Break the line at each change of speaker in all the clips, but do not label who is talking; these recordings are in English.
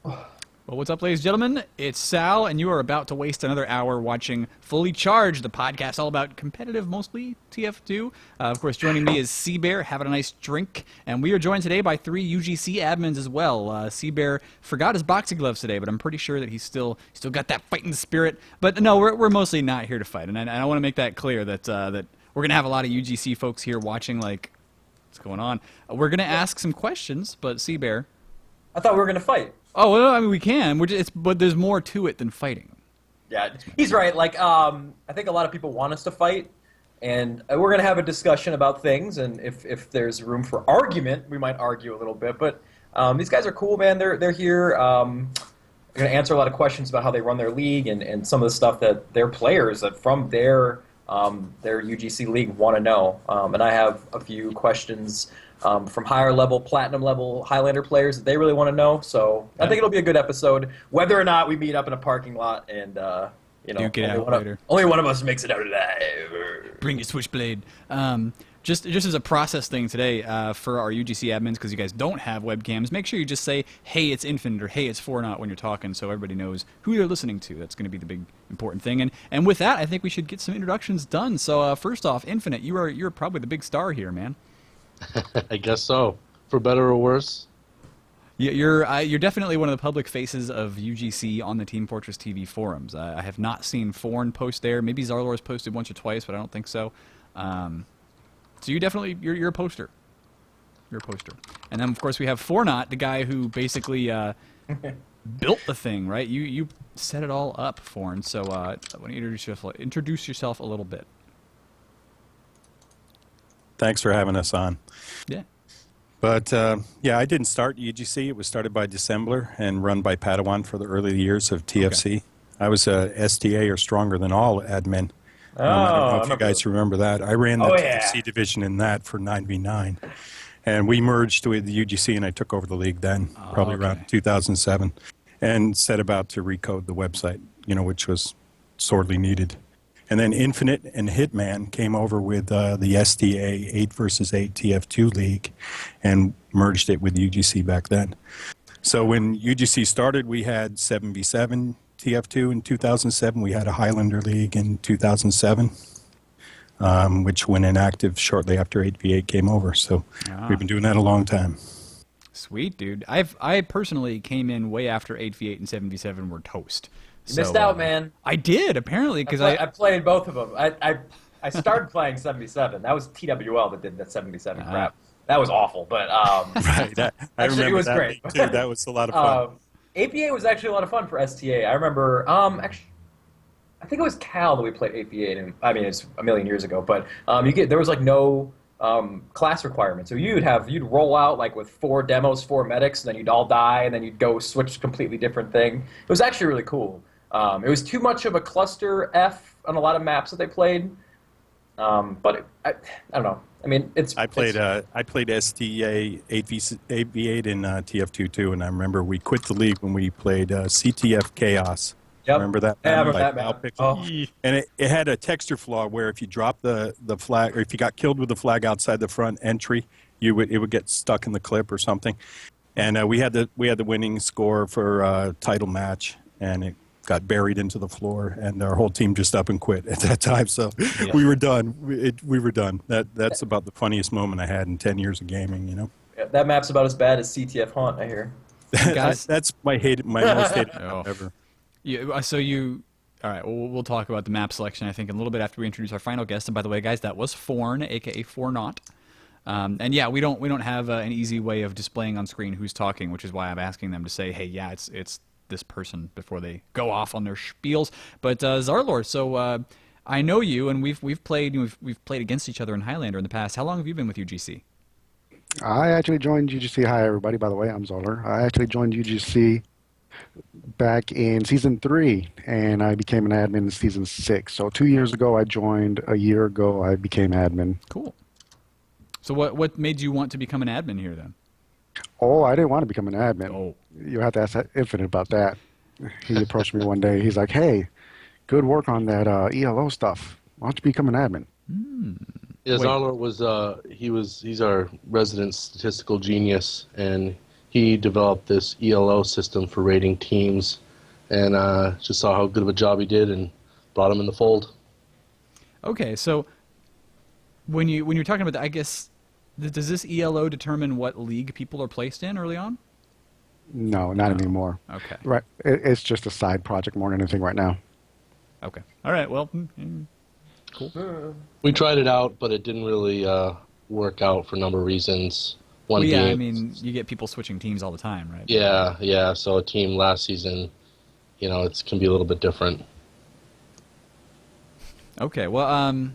Well, what's up, ladies and gentlemen? It's Sal, and you are about to waste another hour watching Fully Charged, the podcast all about competitive, mostly TF2. Of course, joining me is Seabear, having a nice drink, and we are joined today by 3 UGC admins as well. Seabear forgot his boxing gloves today, but I'm pretty sure that he's still got that fighting spirit. But no, we're mostly not here to fight, and I want to make that clear that that we're gonna have a lot of UGC folks here watching, like, what's going on. We're gonna ask some questions, but Seabear.
I thought we were going to fight.
Oh, well, I mean, we can. But there's more to it than fighting.
Yeah, he's right. Like, I think a lot of people want us to fight, and we're going to have a discussion about things, and if there's room for argument, we might argue a little bit. But these guys are cool, man. They're here. They're going to answer a lot of questions about how they run their league and some of the stuff that their players from their UGC league want to know. And I have a few questions from higher level, platinum level Highlander players that they really want to know. So I think it'll be a good episode, whether or not we meet up in a parking lot and
Duke it out later.
Only one of us makes it out alive.
Bring your switchblade. Just as a process thing today for our UGC admins, because you guys don't have webcams, make sure you just say, hey, it's Infinite, or hey, it's Fornot when you're talking, so everybody knows who you're listening to. That's going to be the big important thing. And with that, I think we should get some introductions done. So first off, Infinite, you're probably the big star here, man.
I guess so. For better or worse.
You're definitely one of the public faces of UGC on the Team Fortress TV forums. I have not seen Forn post there. Maybe Zarlor's posted once or twice, but I don't think so. So you're a poster. You're a poster. And then of course we have Fornot, the guy who basically built the thing, right? You set it all up, Forn. So I want to introduce yourself a little bit.
Thanks for having us on.
Yeah.
But, yeah, I didn't start UGC. It was started by Dissembler and run by Padawan for the early years of TFC. Okay. I was a STA or Stronger Than All admin. I don't know if you guys remember that. I ran the TFC division in that for 9v9. And we merged with the UGC, and I took over the league then, probably around 2007, and set about to recode the website, which was sorely needed. And then Infinite and Hitman came over with the STA 8 versus 8 TF2 league and merged it with UGC back then. So when UGC started, we had 7v7 TF2 in 2007. We had a Highlander league in 2007, which went inactive shortly after 8v8 came over. So we've been doing that a long time.
Sweet, dude. I personally came in way after 8v8 and 7v7 were toast.
You missed out, man.
I did, apparently, because
I played both of them. I started playing 77. That was TWL that did that 77 crap. That was awful, but
right. I remember
it was
that
great.
Too. That was a lot of fun.
APA was actually a lot of fun for STA. I remember, actually, I think it was Cal that we played APA, and I mean it's a million years ago. But there was like no class requirement, so you'd roll out like with 4 demos, 4 medics, and then you'd all die, and then you'd go switch completely different thing. It was actually really cool. It was too much of a cluster F on a lot of maps that they played, but I don't know. I mean, I played
STA 8v8 in TF2 too, and I remember we quit the league when we played CTF Chaos.
Yep.
Remember that?
Yeah, I remember that map.
And it had a texture flaw where if you dropped the flag, or if you got killed with the flag outside the front entry, it would get stuck in the clip or something. And we had the winning score for title match, and it got buried into the floor, and our whole team just up and quit at that time. So we were done. We were done. That's about the funniest moment I had in 10 years of gaming.
Yeah, that map's about as bad as CTF Haunt, I hear.
That's my most hated map ever.
All right, well, we'll talk about the map selection, I think, in a little bit after we introduce our final guest. And by the way, guys, that was Forn, a.k.a. Fornot. And yeah, we don't have an easy way of displaying on screen who's talking, which is why I'm asking them to say, hey, yeah, it's this person before they go off on their spiels. But Zarlor, so I know you, and we've played against each other in Highlander in the past. How long have you been with UGC?
I actually joined UGC. Hi, everybody. By the way, I'm Zarlor. I actually joined UGC back in Season 3, and I became an admin in Season 6. So 2 years ago, I joined. A year ago, I became admin.
Cool. So what made you want to become an admin here, then?
Oh, I didn't want to become an admin.
Oh.
You have to ask Infinite about that. He approached me one day. He's like, hey, good work on that ELO stuff. Why don't you become an admin?
Yeah, Zarlor was he's our resident statistical genius, and he developed this ELO system for rating teams, and just saw how good of a job he did and brought him in the fold.
Okay, so when you're talking about that, I guess does this ELO determine what league people are placed in early on?
No, not anymore.
Okay.
Right. It's just a side project more than anything right now.
Okay. All right. Well, cool.
We tried it out, but it didn't really work out for a number of reasons. One
Well, yeah,
being,
I mean, you get people switching teams all the time, right?
yeah. So a team last season, it can be a little bit different.
Okay. Well,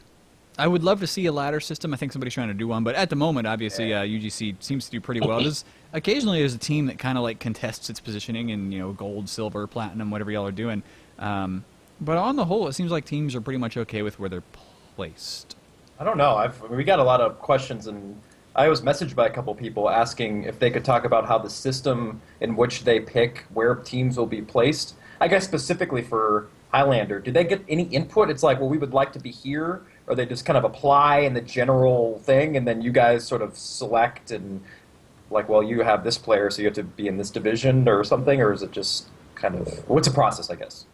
I would love to see a ladder system. I think somebody's trying to do one, but at the moment, obviously, UGC seems to do pretty well. Occasionally there's a team that kind of like contests its positioning in gold, silver, platinum, whatever y'all are doing. But on the whole, it seems like teams are pretty much okay with where they're placed.
I don't know. We got a lot of questions, and I was messaged by a couple people asking if they could talk about how the system in which they pick where teams will be placed. I guess specifically for Highlander, do they get any input? It's like, well, we would like to be here, or they just kind of apply in the general thing, and then you guys sort of select and like, well, you have this player, so you have to be in this division or something, or is it just kind of what's the process? I guess.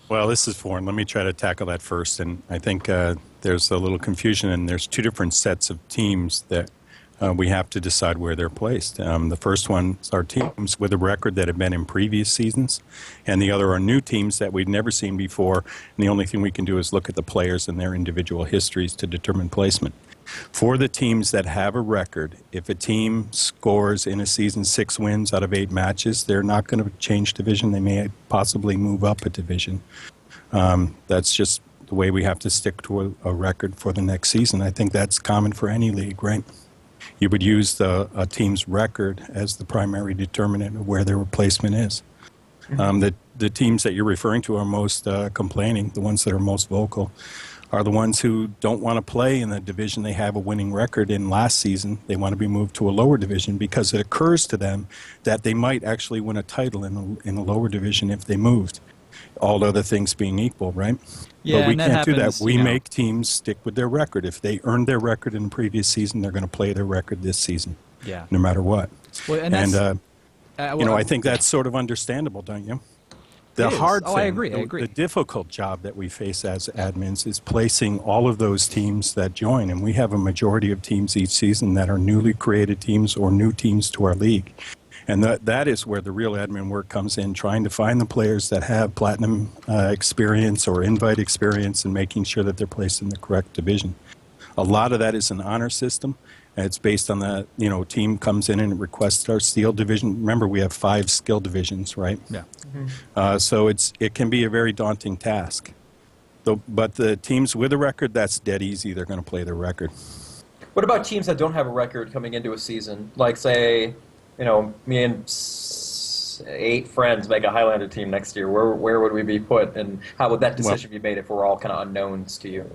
Well, this is foreign. Let me try to tackle that first. And I think there's a little confusion, and there's two different sets of teams that we have to decide where they're placed. The first one are teams with a record that have been in previous seasons, and the other are new teams that we've never seen before. And the only thing we can do is look at the players and their individual histories to determine placement. For the teams that have a record, if a team scores in a season 6 wins out of 8 matches, they're not going to change division. They may possibly move up a division. That's just the way we have to stick to a record for the next season. I think that's common for any league, right? You would use a team's record as the primary determinant of where their replacement is. The teams that you're referring to are most complaining, the ones that are most vocal, are the ones who don't want to play in the division they have a winning record in last season. They want to be moved to a lower division because it occurs to them that they might actually win a title in the lower division if they moved, all other things being equal, right?
Yeah,
but we
and that
can't do that.
happens,
We make teams stick with their record. If they earned their record in the previous season, they're going to play their record this season,
Yeah.
no matter what.
Well, and that's,
I think that's sort of understandable, don't you? The
It is.
hard
Oh,
thing,
I agree.
the difficult job that we face as admins is placing all of those teams that join. And we have a majority of teams each season that are newly created teams or new teams to our league. And that is where the real admin work comes in, trying to find the players that have platinum experience or invite experience and making sure that they're placed in the correct division. A lot of that is an honor system. It's based on the, team comes in and requests our steel division. Remember, we have 5 skill divisions, right?
Yeah.
So it can be a very daunting task. But the teams with a record, that's dead easy. They're going to play their record.
What about teams that don't have a record coming into a season? Like, say, me and 8 friends make a Highlander team next year. Where would we be put, and how would that decision be made if we're all kind of unknowns to you?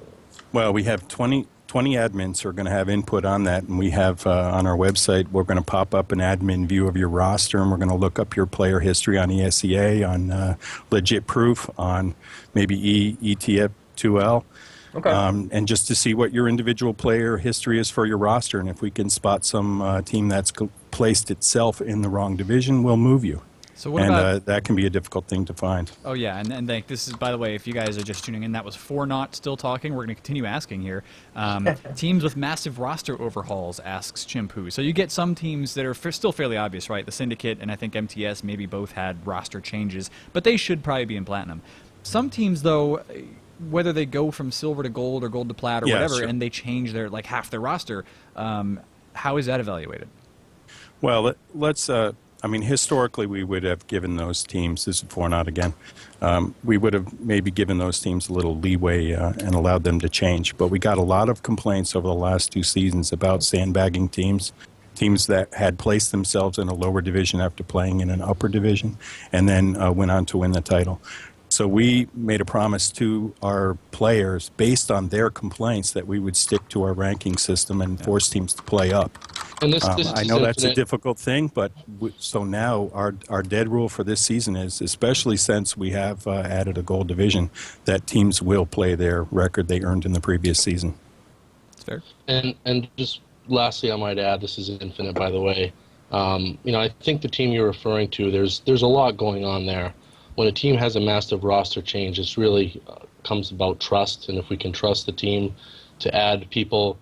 Well, we have 20 admins who are going to have input on that, and we have on our website, we're going to pop up an admin view of your roster, and we're going to look up your player history on ESEA, on Legit Proof, on maybe ETF2L,
Okay.
and just to see what your individual player history is for your roster, and if we can spot some team that's placed itself in the wrong division, we'll move you.
So what about?
That can be a difficult thing to find.
Oh yeah, and this is, by the way, if you guys are just tuning in, that was 4Not still talking. We're going to continue asking here. Teams with massive roster overhauls, asks Chimpu. So you get some teams that are still fairly obvious, right? The Syndicate and I think MTS maybe both had roster changes, but they should probably be in platinum. Some teams, though, whether they go from silver to gold or gold to plat or whatever,
sure.
and they change their half their roster, how is that evaluated?
Well, let's. Historically, we would have given those teams, this is 4Not again, we would have maybe given those teams a little leeway and allowed them to change. But we got a lot of complaints over the last 2 seasons about sandbagging teams that had placed themselves in a lower division after playing in an upper division and then went on to win the title. So we made a promise to our players based on their complaints that we would stick to our ranking system and force teams to play up.
And this
I know that's a difficult thing, but so now our dead rule for this season is, especially since we have added a gold division, that teams will play their record they earned in the previous season.
It's fair.
And just lastly, I might add, this is Infinite, by the way. I think the team you're referring to, there's a lot going on there. When a team has a massive roster change, it's really comes about trust, and if we can trust the team to add people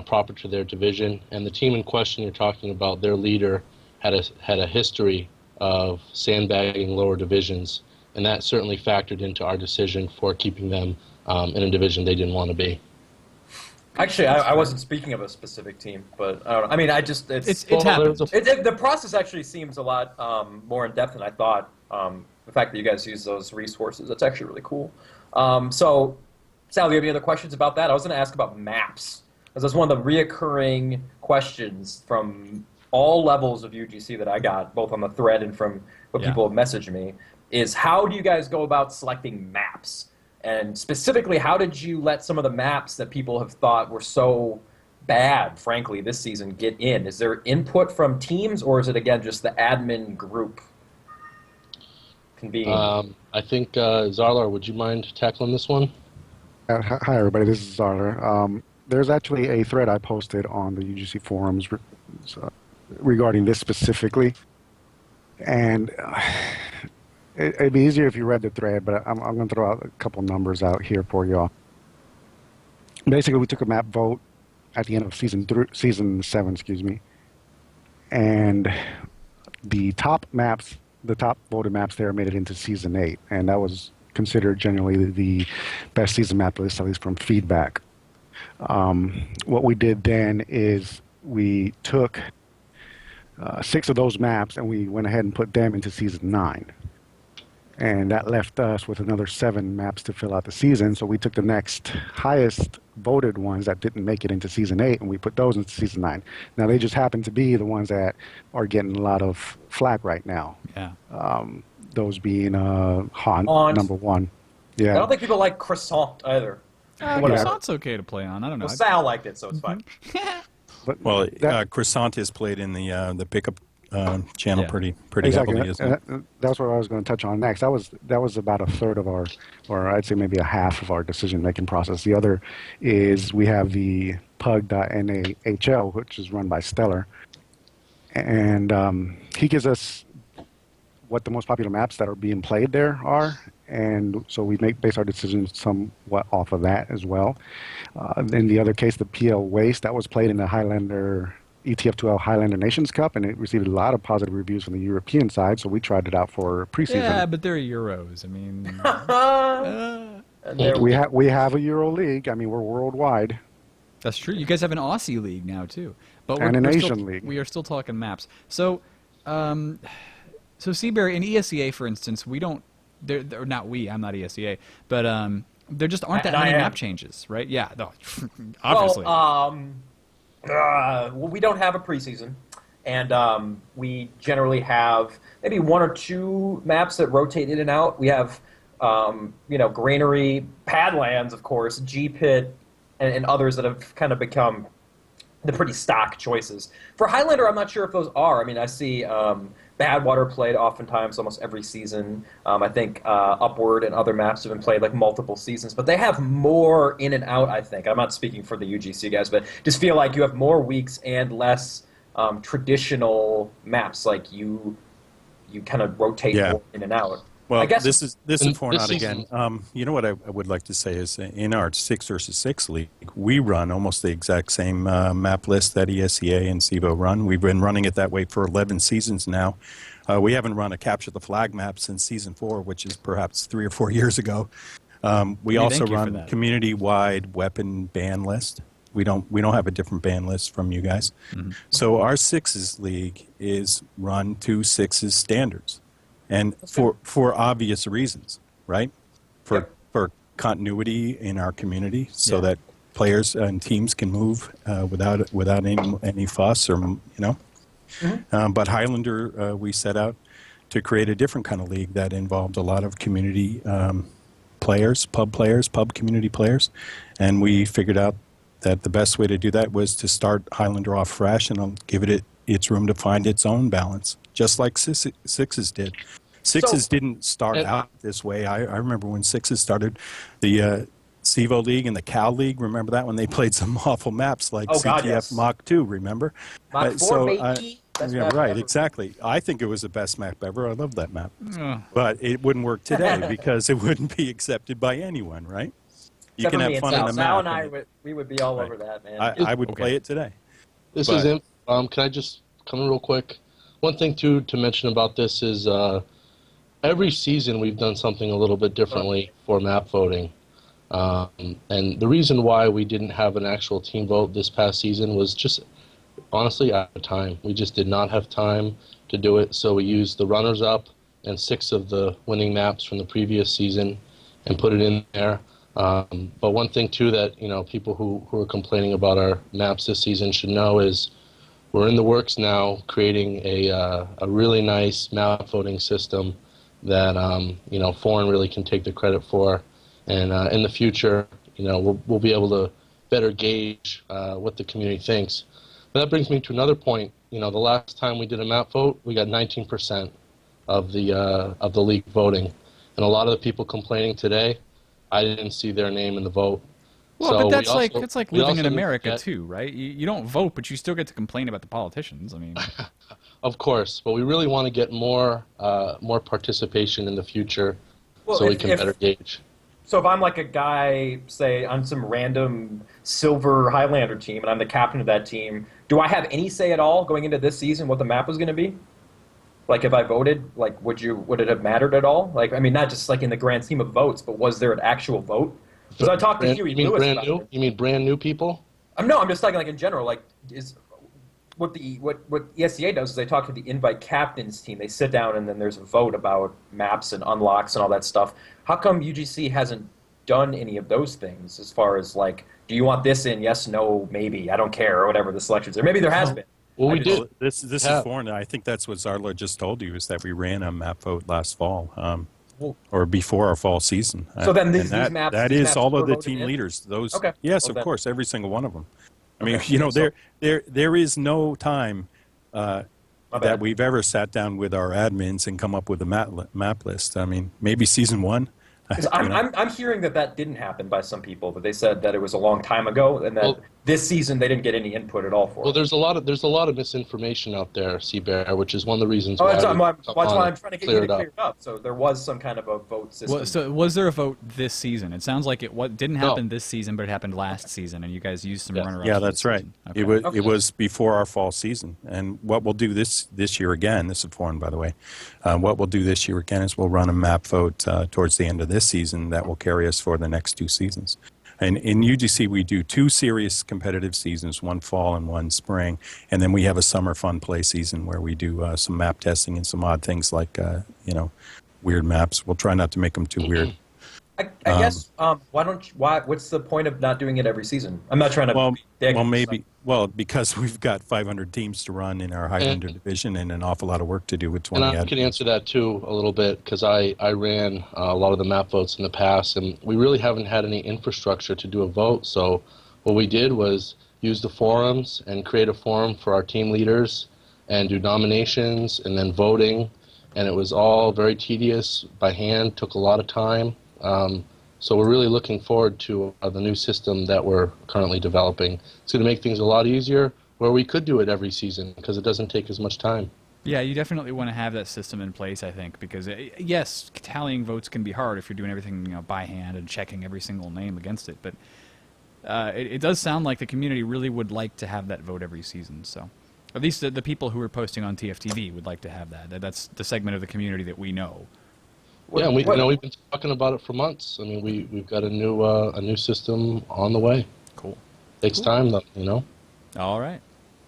proper to their division, and the team in question you're talking about, their leader had a history of sandbagging lower divisions, and that certainly factored into our decision for keeping them in a division they didn't want to be.
Actually, I wasn't speaking of a specific team, but I don't know. I mean,
It's happened.
The process actually seems a lot more in depth than I thought. The fact that you guys use those resources, that's actually really cool. So, Sal, do you have any other questions about that? I was going to ask about maps, because that's one of the reoccurring questions from all levels of UGC that I got, both on the thread and from what people have messaged me, is how do you guys go about selecting maps? And specifically, how did you let some of the maps that people have thought were so bad, frankly, this season get in? Is there input from teams, or is it, again, just the admin group convening?
I think, Zarlar, would you mind tackling this one?
Hi, everybody. This is Zarler. There's actually a thread I posted on the UGC forums regarding this specifically. And it'd be easier if you read the thread, but I'm going to throw out a couple numbers out here for y'all. Basically, we took a map vote at the end of season 7, and the top voted maps there made it into season 8, and that was considered generally the best season map list, at least from feedback. What we did then is we took 6 of those maps and we went ahead and put them into season 9. And that left us with another 7 maps to fill out the season. So we took the next highest voted ones that didn't make it into season 8 and we put those into season 9. Now they just happen to be the ones that are getting a lot of flack right now.
Yeah.
Those being Haunt, number 1. Yeah.
I don't think people like Croissant either.
Croissant's okay to play on. I don't know.
Well, Sal liked it, so it's fine.
But
Well,
that-
Croissant is played in the pickup channel
Yeah.
pretty
exactly.
heavily, isn't it?
That's what I was going to touch on next. That was about a third of our, or I'd say maybe a half of our decision-making process. The other is we have the pug.nahl, which is run by Stellar, and he gives us what the most popular maps that are being played there are, and so we base our decisions somewhat off of that as well. In the other case, the PL Waste, that was played in the Highlander ETF2L Highlander Nations Cup, and it received a lot of positive reviews from the European side, so we tried it out for preseason.
Yeah, but they're Euros. I mean,
And there
We have a Euro League. I mean, we're worldwide.
that's true. You guys have an Aussie league now too, but
And an
we're
Asian
still,
league.
We are still talking maps. So, Seabury in ESEA, for instance, we don't. They're not we. I'm not ESEA, but there just aren't that
And I
many
am.
map changes, right? Yeah, no, obviously.
Well, we don't have a preseason, and we generally have maybe 1 or 2 maps that rotate in and out. We have, Granary, Padlands, of course, G-Pit, and others that have kind of become the pretty stock choices. For Highlander, I'm not sure if those are. I mean, I see Badwater played oftentimes, almost every season. I think Upward and other maps have been played like multiple seasons, but they have more in and out, I think. I'm not speaking for the UGC guys, but just feel like you have more weeks and less traditional maps, like you kind of rotate more in and out.
Well,
I guess
this is for
this
not
season-
again. You know what I would like to say is in our 6 versus 6 league, we run almost the exact same map list that ESEA and CEVO run. We've been running it that way for 11 seasons now. We haven't run a capture the flag map since season 4, which is perhaps 3 or 4 years ago. We also
thank you for
run
that.
community-wide weapon ban list. We don't have a different ban list from you guys. So our 6s league is run to 6s standards. And for obvious reasons, right? For continuity in our community, so that players and teams can move without any fuss or But Highlander, we set out to create a different kind of league that involved a lot of community players, pub community players, and we figured out that the best way to do that was to start Highlander off fresh and give it its room to find its own balance, just like Sixes did. Sixes didn't start out this way. I remember when Sixes started the CEVO League and the Cal League. Remember that when they played some awful maps like CTF
yes.
Mach 2, remember?
Mach 4, baby. Best
Yeah,
map
right,
ever.
exactly. I think it was the best map ever. I love that map.
Ugh.
But it wouldn't work today because it wouldn't be accepted by anyone, right? You
Except
can
for
have
me and
fun
Sal.
in a
Sal
map.
and I,
and
we would be all
Right.
over that, man.
I would
Okay.
play it today.
This
But-
is it. Can I just come in real quick? One thing too to mention about this is every season we've done something a little bit differently for map voting. And the reason why we didn't have an actual team vote this past season was just honestly out of time. We just did not have time to do it, so we used the runners-up and 6 of the winning maps from the previous season and put it in there. But one thing too that people who are complaining about our maps this season should know is we're in the works now creating a really nice map voting system that Foreign really can take the credit for, and in the future we'll be able to better gauge what the community thinks. But that brings me to another point. The last time we did a map vote, we got 19% of the league voting, and a lot of the people complaining today, I didn't see their name in the vote.
Well,
So
but
we
that's
also-
like
we
living in
also need to
America
get-
too, right? You don't vote, but you still get to complain about the politicians. I mean,
Of course, but we really want to get more participation in the future,
Well,
so we
if-
can
if-
better gauge.
So if I'm like a guy, say, on some random silver Highlander team, and I'm the captain of that team, do I have any say at all going into this season what the map was going to be? Like, if I voted, like, would it have mattered at all? Like, I mean, not just like in the grand scheme of votes, but was there an actual vote? Because I talked to Huey
You mean
Lewis
brand
about
new?
it.
You mean brand new people?
No, I'm just talking like in general. Like, is what ESCA does is they talk to the invite captains team. They sit down and then there's a vote about maps and unlocks and all that stuff. How come UGC hasn't done any of those things as far as like, do you want this in? Yes, no, maybe. I don't care, or whatever the selections are. Maybe there has been.
Well,
I
we
just-
did.
Well, this is
Yeah.
foreign. I think that's what Zarla just told you, is that we ran a map vote last fall,
Well-
or before our fall season.
So then
And
these
that,
maps-
that
these
is
maps
all
were
of the
voted
team
in?
leaders. Those,
Okay.
yes,
Well,
of
then-
course, every single one of them. I mean,
Okay.
there is no time
My
that
bad.
we've ever sat down with our admins and come up with a map list. I mean, maybe season 1.
'Cause
you know.
I'm hearing that didn't happen by some people. That they said that it was a long time ago, and that
Well-
this season they didn't get any input at all for
Well,
it.
there's a lot of misinformation out there, Seabear, which is one of the reasons
Oh,
why.
that's
we
why
come on
I'm
and
trying to get
clear
it
it up.
cleared up. So there was some kind of a vote system.
so was there a vote this season? It sounds like it didn't
No.
happen this season, but it happened last season, and you guys used some
Yes.
runner-ups.
Yeah,
for
that's
this
right.
season. Okay.
It was before our fall season, and what we'll do this year again. This is foreign, by the way. What we'll do this year again is we'll run a map vote towards the end of this season that will carry us for the next 2 seasons. And in UGC, we do 2 serious competitive seasons, one fall and one spring, and then we have a summer fun play season where we do some map testing and some odd things like weird maps. We'll try not to make them too weird.
I guess what's the point of not doing it every season? I'm not trying to.
Well,
be dick,
maybe. Well, because we've got 500 teams to run in our Highlander division and an awful lot of work to do with 20
And I can
admins.
answer that too a little bit because I ran a lot of the map votes in the past, and we really haven't had any infrastructure to do a vote. So what we did was use the forums and create a forum for our team leaders and do nominations and then voting, and it was all very tedious by hand, took a lot of time. So we're really looking forward to the new system that we're currently developing. It's going to make things a lot easier where we could do it every season because it doesn't take as much time.
Yeah, you definitely want to have that system in place, I think, because yes, tallying votes can be hard if you're doing everything by hand and checking every single name against it. But it does sound like the community really would like to have that vote every season. So at least the people who are posting on TFTV would like to have that. That's the segment of the community that we know.
Yeah, we've been talking about it for months. I mean, we've got a new system on the way.
Cool.
Takes time, though.
All right.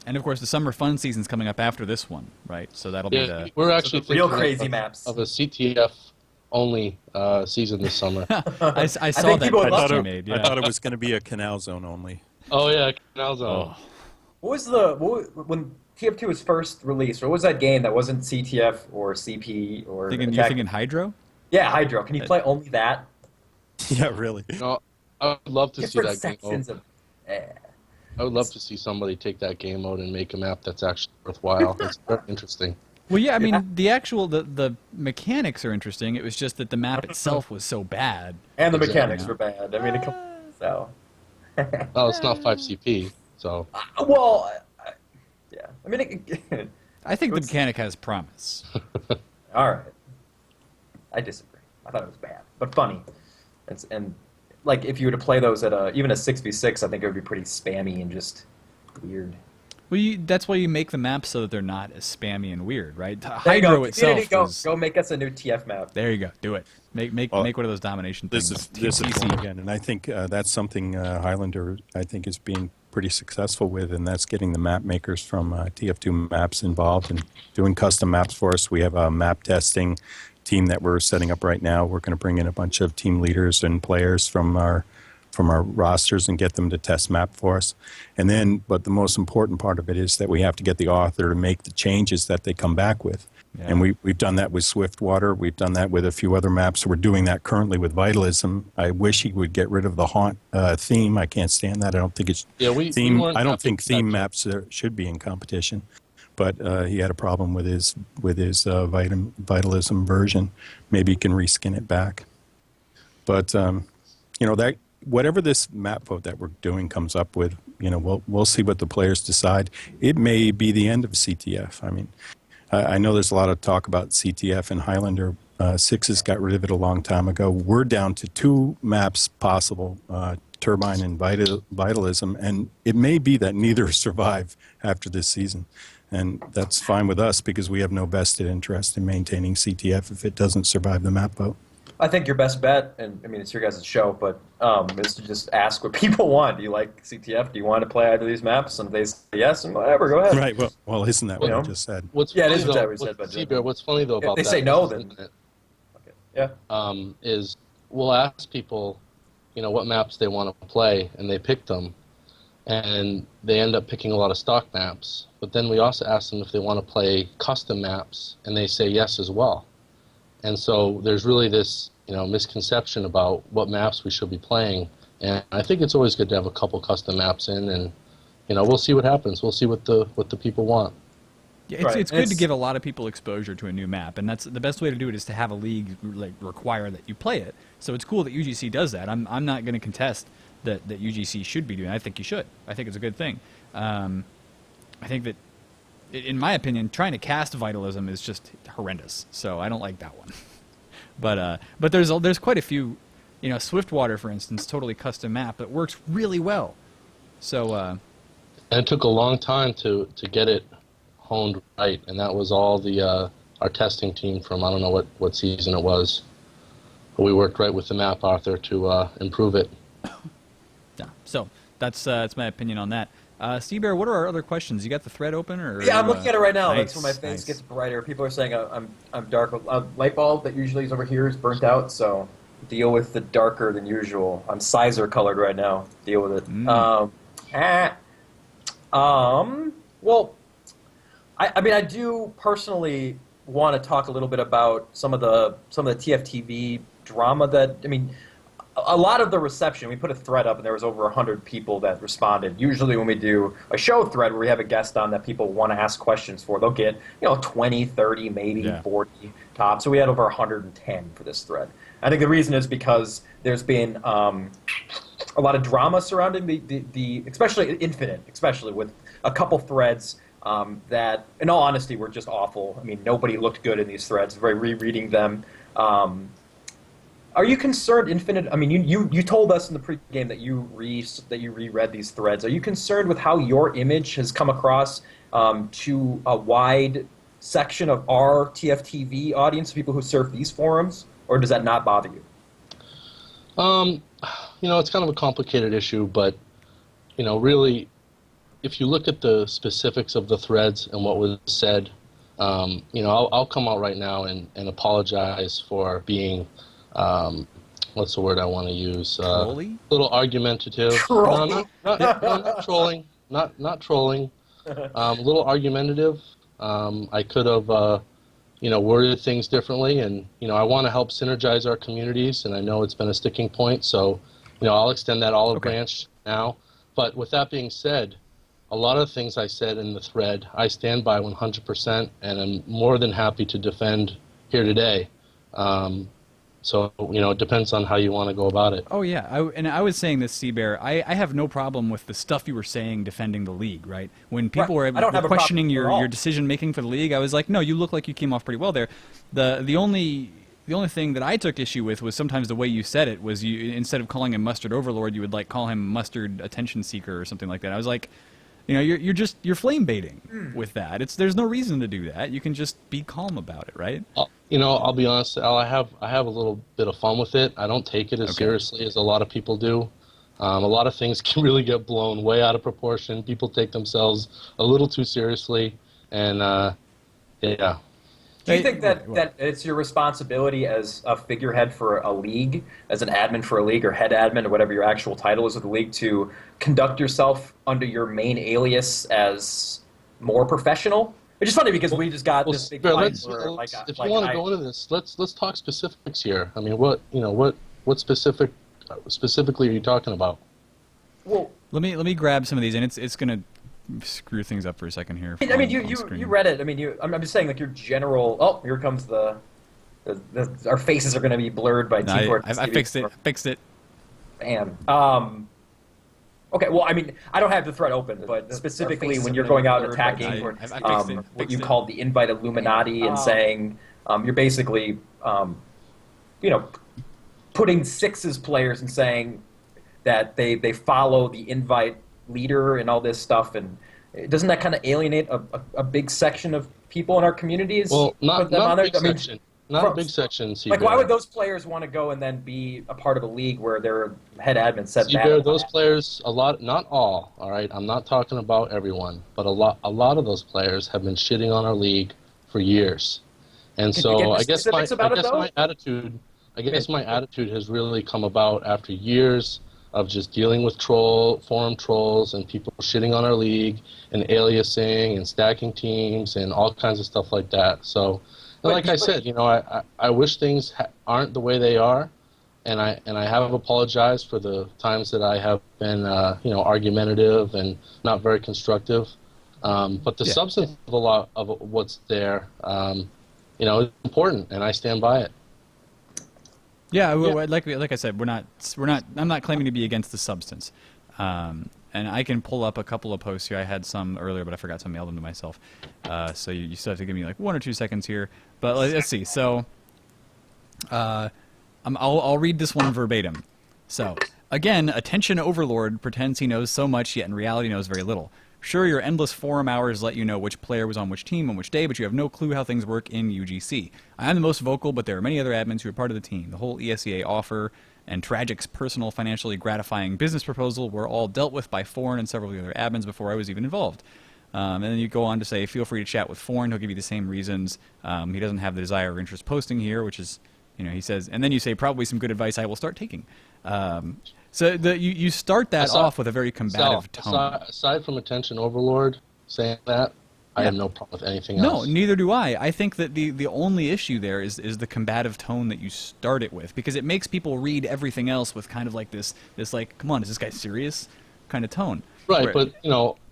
And of course, the summer fun season's coming up after this one, right? So that'll be
Yeah,
the.
we're actually
the real
thinking
crazy
of,
maps.
of a CTF only season this summer.
I saw
think
that
people would
post
love
you
to.
made.
I
Yeah.
thought it was going to be a canal zone only.
Oh yeah, Canal Zone.
Oh.
When TF2 was first released? What was that game that wasn't CTF or CP or?
You're
Attack?
thinking Hydro?
Yeah, Hydro. Can you play only that?
Yeah, really.
I would love to see
Different
that game mode.
sections of.
I would love to see somebody take that game mode and make a map that's actually worthwhile. It's very interesting.
Well, yeah, I mean, the mechanics are interesting. It was just that the map itself was so bad.
And the
Exactly.
mechanics were bad. I mean, so.
Oh, it's not 5CP, so
Well, yeah. I mean,
I think the mechanic has promise.
All right. I disagree. I thought it was bad, but funny. And like if you were to play those at even a 6v6, I think it would be pretty spammy and just weird.
Well, that's why you make the maps so that they're not as spammy and weird, right?
There you
Hydro
go.
itself
Community, go make us a new TF map.
There you go. Do it. Make one of those domination things.
This is
TCC.
again, and I think that's something Highlander I think is being pretty successful with, and that's getting the map makers from TF2 Maps involved and doing custom maps for us. We have a map testing team that we're setting up right now. We're going to bring in a bunch of team leaders and players from our rosters and get them to test map for us. And then, but the most important part of it is that we have to get the author to make the changes that they come back with.
Yeah.
And we've done that with Swiftwater. We've done that with a few other maps. We're doing that currently with Vitalism. I wish he would get rid of the haunt theme. I can't stand that. I don't think it's theme. I don't think theme maps should be in competition. But he had a problem with his Vitalism version. Maybe he can reskin it back. But that whatever this map vote that we're doing comes up with, we'll see what the players decide. It may be the end of CTF. I mean, I know there's a lot of talk about CTF and Highlander. Sixes got rid of it a long time ago. We're down to 2 maps possible, Turbine and Vitalism, and it may be that neither survive after this season. And that's fine with us because we have no vested interest in maintaining CTF if it doesn't survive the map vote.
I think your best bet, and I mean it's your guys' show, but is to just ask what people want. Do you like CTF? Do you want to play either of these maps? And if they say yes, and whatever, go ahead.
Right. Well, isn't that what I just said?
It is what we said. But
Seabear, what's funny though about
if they
that,
say no, then okay.
is we'll ask people, what maps they want to play, and they pick them, and they end up picking a lot of stock maps. But then we also ask them if they want to play custom maps, and they say yes as well. And so there's really this, misconception about what maps we should be playing. And I think it's always good to have a couple custom maps in, and we'll see what happens. We'll see what the people want.
Yeah, it's good to give a lot of people exposure to a new map, and that's the best way to do it is to have a league require that you play it. So it's cool that UGC does that. I'm not going to contest that UGC should be doing. I think you should. I think it's a good thing. I think that, in my opinion, trying to cast Vitalism is just horrendous. So I don't like that one. But there's quite a few, Swiftwater, for instance, totally custom map that works really well. So
and it took a long time to get it honed right, and that was all our testing team from I don't know what season it was, but we worked right with the map author to improve it.
Yeah. So that's my opinion on that. Seabear, what are our other questions? You got the thread open, or
yeah, I'm looking at it right now.
Nice,
That's where my face
nice.
gets brighter. People are saying I'm dark. Light bulb that usually is over here is burnt out, so deal with the darker than usual. I'm sizer colored right now. Deal with it. Well, I mean, I do personally want to talk a little bit about some of the TFTV drama that, I mean, a lot of the reception, we put a thread up and there was over 100 people that responded. Usually when we do a show thread where we have a guest on that people want to ask questions for, they'll get 20, 30, maybe 40 tops. So we had over 110 for this thread. I think the reason is because there's been a lot of drama surrounding the especially Infinite, especially with a couple threads that, in all honesty, were just awful. I mean, nobody looked good in these threads. Rereading them. Are you concerned, Infinite? I mean, you told us in the pregame that you reread these threads. Are you concerned with how your image has come across to a wide section of our TFTV audience, people who surf these forums, or does that not bother you?
It's kind of a complicated issue, but really, if you look at the specifics of the threads and what was said, I'll come out right now and apologize for being. What's the word I want to use?
Trolly?
A little argumentative.
Trolly?
No, not trolling. Not trolling. A little argumentative. I could have, worded things differently, and I want to help synergize our communities, and I know it's been a sticking point. So, I'll extend that olive branch now. But with that being said, a lot of things I said in the thread, I stand by 100%, and I'm more than happy to defend here today. So, it depends on how you want to go about it.
Oh yeah, and I was saying this, Seabear. I have no problem with the stuff you were saying defending the league, right? When people
Right. I don't have
were
a problem
questioning
at
your
all.
decision making for the league, I was like, no, you look like you came off pretty well there. The only thing that I took issue with was sometimes the way you said it was you, instead of calling him Mustard Overlord, you would like call him Mustard Attention Seeker or something like that. I was like, you're flame baiting with that. There's no reason to do that. You can just be calm about it, right?
I'll be honest, Al. I have a little bit of fun with it. I don't take it as seriously as a lot of people do. A lot of things can really get blown way out of proportion. People take themselves a little too seriously, and yeah.
Do you think that it's your responsibility as a figurehead for a league, as an admin for a league, or head admin, or whatever your actual title is of the league, to conduct yourself under your main alias as more professional? It's just funny because we just got this big fight.
If you want to go into this, let's talk specifics here. I mean, what specifically are you talking about?
Well,
Let me grab some of these, and it's gonna screw things up for a second here.
I mean,
on screen.
you read it. I mean, I'm just saying, like, your general. Oh, here comes our faces are going to be blurred by
No,
Team Fortress
I
TV.
fixed it. I fixed it.
Man. Okay, well, I mean, I don't have the thread open, but specifically when you're going out and attacking
I fixed it,
what
fixed
you
it.
called the Invite Illuminati and saying you're basically, putting Sixes players and saying that they follow the Invite leader and all this stuff, and doesn't that kind of alienate a big section of people in our communities?
Well, not
Put them on
a
there?
big
I mean,
section. Not a big section.
like, why would those players want to go and then be a part of a league where their head admin said that?
Seabear, those players, not all right? I'm not talking about everyone, but a lot of those players have been shitting on our league for years. And
Can you get
so
the
I guess
specifics about it, though?
my attitude has really come about after years of just dealing with forum trolls and people shitting on our league and aliasing and stacking teams and all kinds of stuff like that. So, like I said, I wish things aren't the way they are, and I have apologized for the times that I have been argumentative and not very constructive. But the substance of a lot of what's there, is important, and I stand by it.
Yeah, like I said, we're not. I'm not claiming to be against the substance, and I can pull up a couple of posts here. I had some earlier, but I forgot to mail them to myself. So you still have to give me like 1 or 2 seconds here. But let's see. So, I'll read this one verbatim. So again, attention overlord pretends he knows so much, yet in reality knows very little. Sure, your endless forum hours let you know which player was on which team on which day, but you have no clue how things work in UGC. I am the most vocal, but there are many other admins who are part of the team. The whole ESEA offer and Tragic's personal, financially gratifying business proposal were all dealt with by Foreign and several of the other admins before I was even involved. And then you go on to say, feel free to chat with Foreign. He'll give you the same reasons. He doesn't have the desire or interest posting here, which is, he says, and then you say, probably some good advice I will start taking. So you start that off with a very combative tone.
Aside from attention overlord saying that, I have no problem with anything else.
No, neither do I. I think that the only issue there is the combative tone that you start it with, because it makes people read everything else with kind of like this like, come on, is this guy serious kind of tone.
Right, but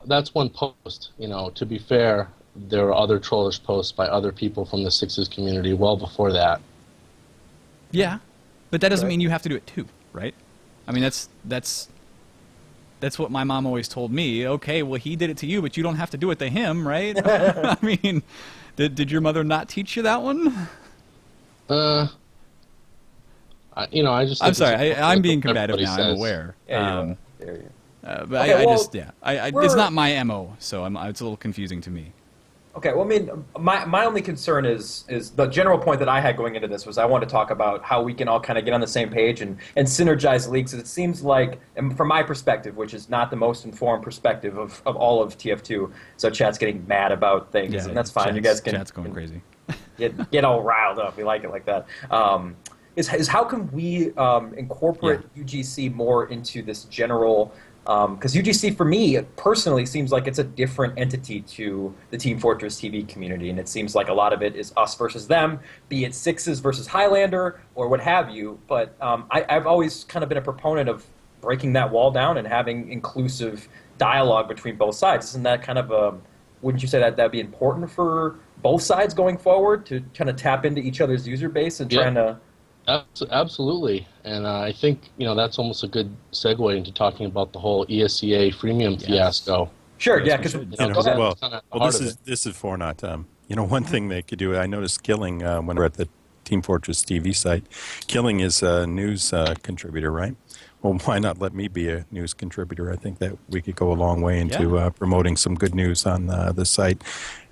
that's one post. To be fair, there are other trollish posts by other people from the Sixes community well before that.
Yeah, but that doesn't mean you have to do it too, right? I mean, that's what my mom always told me. Okay, well, he did it to you, but you don't have to do it to him, right? I mean, did your mother not teach you that one?
I just.
I'm
think
sorry,
it's
I'm being
what
combative
everybody
now. I'm
says.
aware.
Yeah, there you
But
Okay,
it's not my MO, so it's a little confusing to me.
Okay, well, I mean, my only concern is the general point that I had going into this was I wanted to talk about how we can all kind of get on the same page and synergize leagues. It seems like, and from my perspective, which is not the most informed perspective of all of TF2, so chat's getting mad about things, and that's fine. You guys can
Chat's going crazy.
get all riled up. We like it like that. Is how can we incorporate UGC more into this general? Because UGC, for me, personally, seems like it's a different entity to the Team Fortress TV community, and it seems like a lot of it is us versus them, be it Sixes versus Highlander or what have you. But I've always kind of been a proponent of breaking that wall down and having inclusive dialogue between both sides. Isn't that kind of wouldn't you say that that'd be important for both sides going forward to kind of tap into each other's user base and trying to
Absolutely, and I think that's almost a good segue into talking about the whole ESCA freemium fiasco.
Sure,
Yes,
yeah,
we
because
should.
You know, 'cause that's
Well,
kinda the
well,
heart
this
of
is
it.
this is for not. One thing they could do. I noticed Killing when we're at the Team Fortress TV site. Killing is a news contributor, right? Well, why not let me be a news contributor? I think that we could go a long way into promoting some good news on the site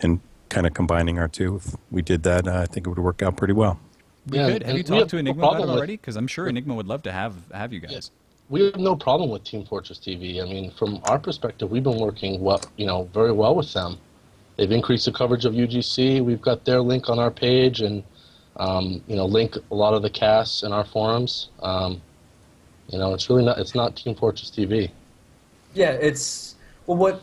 and kind of combining our two. If we did that, I think it would work out pretty well.
We
Yeah,
could. Have
and
you
we
talked to
have no
Enigma about it
problem with-
already? Because I'm sure Enigma would love to have you guys.
We have no problem with Team Fortress TV. I mean, from our perspective, we've been working very well with them. They've increased the coverage of UGC. We've got their link on our page, and link a lot of the casts in our forums. It's really not. It's not Team Fortress TV.
yeah, it's what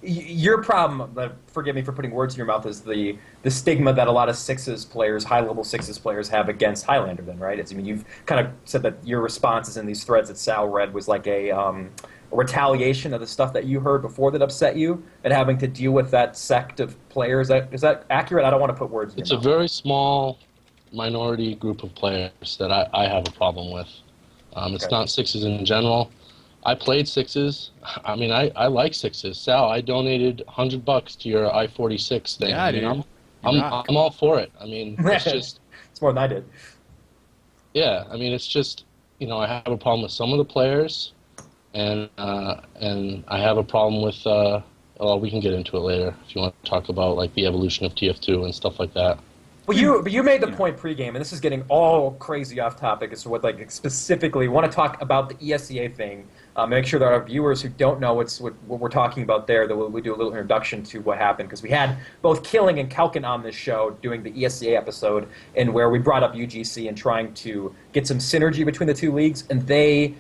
your problem. Forgive me for putting words in your mouth. Is the stigma that a lot of Sixes players, high level Sixes players, have against Highlander? Then, right? You've kind of said that your responses in these threads that Sal read was like a retaliation of the stuff that you heard before that upset you, and having to deal with that sect of players. Is that accurate? I don't want to put words in
It's
your
a
mouth.
very small minority group of players that I have a problem with. It's
Okay.
not Sixes in general. I played Sixes. I mean, I like Sixes. Sal, I donated $100 to your I-46 thing.
Yeah,
I mean,
dude.
I'm
rock.
all for it. I mean, it's just,
It's more than I did.
yeah. I mean, it's just, I have a problem with some of the players, and I have a problem with. Well, we can get into it later if you want to talk about like the evolution of TF2 and stuff like that.
But you made the point pregame, and this is getting all crazy off topic as to what specifically want to talk about the ESCA thing. Make sure that our viewers who don't know what we're talking about there, that we do a little introduction to what happened, because we had both Killing and Kalkin on this show doing the ESCA episode, and where we brought up UGC and trying to get some synergy between the two leagues, and they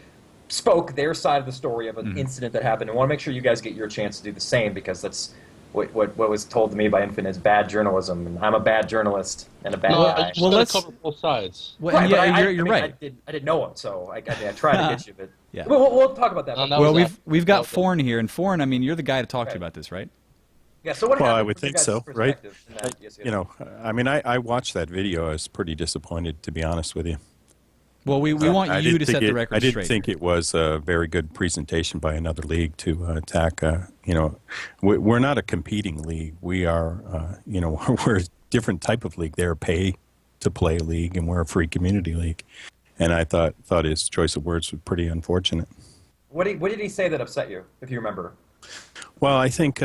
spoke their side of the story of an incident that happened. And I want to make sure you guys get your chance to do the same, because that's what was told to me by Infinite is bad journalism, and I'm a bad journalist and a bad
No,
guy.
I just
Well,
gotta
let's-
cover both sides.
Well,
Right,
yeah,
but
you're right.
I didn't know him, so I tried to get you. But
Yeah.
we'll talk about that.
No, that
Well,
was
we've got
after.
Forn here, and Forn, I mean, you're the guy to talk to
Right.
about this, right?
Yeah. So what
Well,
happened
I would
from your
think
guys'
so, right?
perspective in that ESCA?
I mean, I watched that video. I was pretty disappointed, to be honest with you.
Well, we want
I
you
didn't
to
think
set the
it-
record
I didn't
straight.
think it was a very good presentation by another league to attack. We're not a competing league. We are, we're a different type of league. They're a pay-to-play league, and we're a free community league. And I thought his choice of words was pretty unfortunate.
What did he say that upset you, if you remember?
Well, I think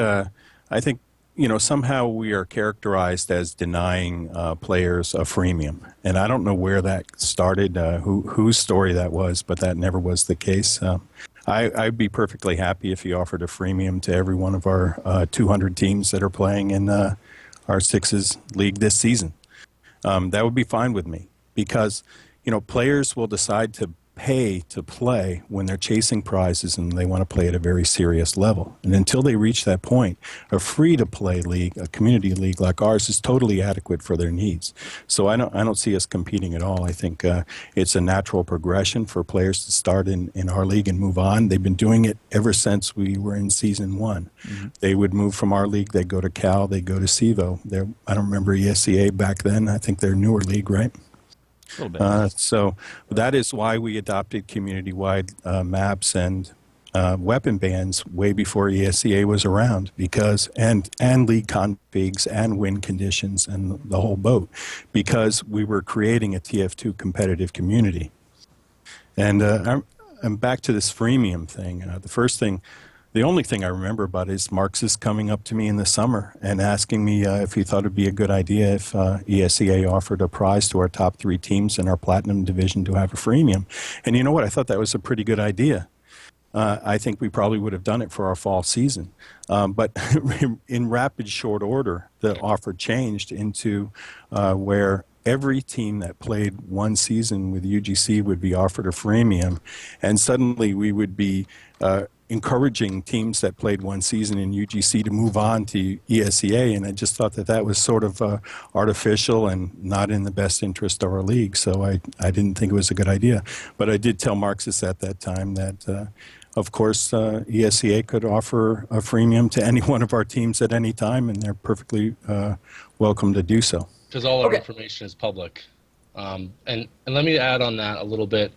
somehow we are characterized as denying players a freemium, and I don't know where that started, whose story that was, but that never was the case. I'd be perfectly happy if he offered a freemium to every one of our 200 teams that are playing in our Sixes league this season. That would be fine with me, because players will decide to pay to play when they're chasing prizes and they want to play at a very serious level. And until they reach that point, a free-to-play league, a community league like ours, is totally adequate for their needs. So I don't see us competing at all. I think it's a natural progression for players to start in our league and move on. They've been doing it ever since we were in Season 1. Mm-hmm. They would move from our league, they'd go to Cal, they'd go to CEVO. I don't remember ESCA back then. I think they're a newer league, right?
A little bit.
So that is why we adopted community-wide maps and weapon bans way before ESCA was around, and league configs and win conditions and the whole boat, because we were creating a TF2 competitive community. And I'm back to this freemium thing. The only thing I remember about it is Marx's coming up to me in the summer and asking me if he thought it'd be a good idea if ESCA offered a prize to our top 3 teams in our Platinum division to have a freemium. And you know what? I thought that was a pretty good idea. I think we probably would have done it for our fall season. But in rapid short order, the offer changed into where every team that played one season with UGC would be offered a freemium, and suddenly we would be encouraging teams that played one season in UGC to move on to ESCA, and I just thought that was sort of artificial and not in the best interest of our league, so I didn't think it was a good idea. But I did tell Marxis at that time that, of course, ESCA could offer a freemium to any one of our teams at any time, and they're perfectly welcome to do so.
Because all our
Okay.
information is public. And let me add on that a little bit.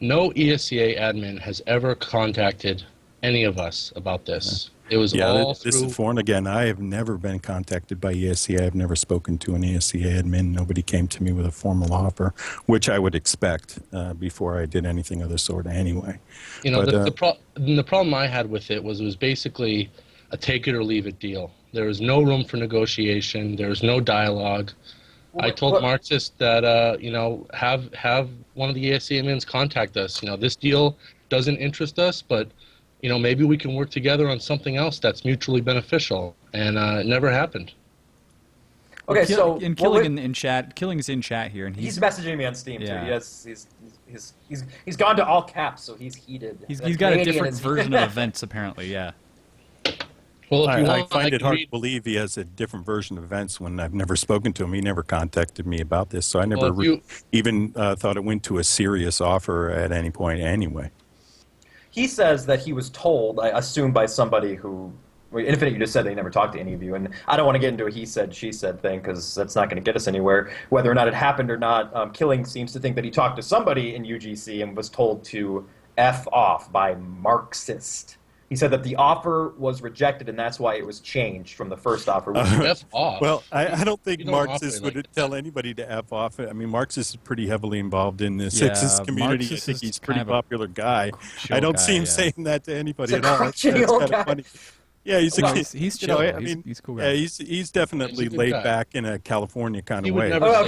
No ESCA admin has ever contacted any of us about this. It was all
this
through.
is foreign again. I have never been contacted by ESCA. I've never spoken to an ESCA admin. Nobody came to me with a formal offer, which I would expect before I did anything of the sort anyway.
You know,
But,
the problem I had with it was basically a take it or leave it deal. There was no room for negotiation. There was no dialogue. I told Marxist that have one of the ESC admins contact us. This deal doesn't interest us, but maybe we can work together on something else that's mutually beneficial. And it never happened.
Okay, so
and Killing in chat. Killing's in chat here, and
he's messaging me on Steam
Yeah.
too. He's gone to all caps, so he's heated.
he's
The
got a
Canadian
different
is-
version of events apparently. Yeah.
Well, if you
I
want,
find it
can
hard to
read-
believe he has a different version of events when I've never spoken to him. He never contacted me about this, so I never
Well, if you-
even thought it went to a serious offer at any point anyway.
He says that he was told, I assume by somebody who, well, Infinite, you just said they never talked to any of you, and I don't want to get into a he said, she said thing because that's not going to get us anywhere. Whether or not it happened or not, Killing seems to think that he talked to somebody in UGC and was told to F off by Marxist. He said that the offer was rejected, and that's why it was changed from the first offer.
F off.
Well, I don't think
You don't
Marxist
operate
would
like
tell anybody to F off. I mean, Marxist is pretty heavily involved in the
Yeah,
sexist community.
Marxist
I think
is
he's a
kind
pretty
of a
popular guy.
chill
I don't
guy,
see him
yeah.
saying that to anybody
He's
at
a
all.
crotchety
That's
old
kind
guy.
of funny. Yeah, he's
No,
a,
he's
you know,
chill.
I mean,
He's a cool
yeah,
guy.
he's definitely
He's a good
laid
guy.
back in a California kind
He
of
would
way.
never-
Oh,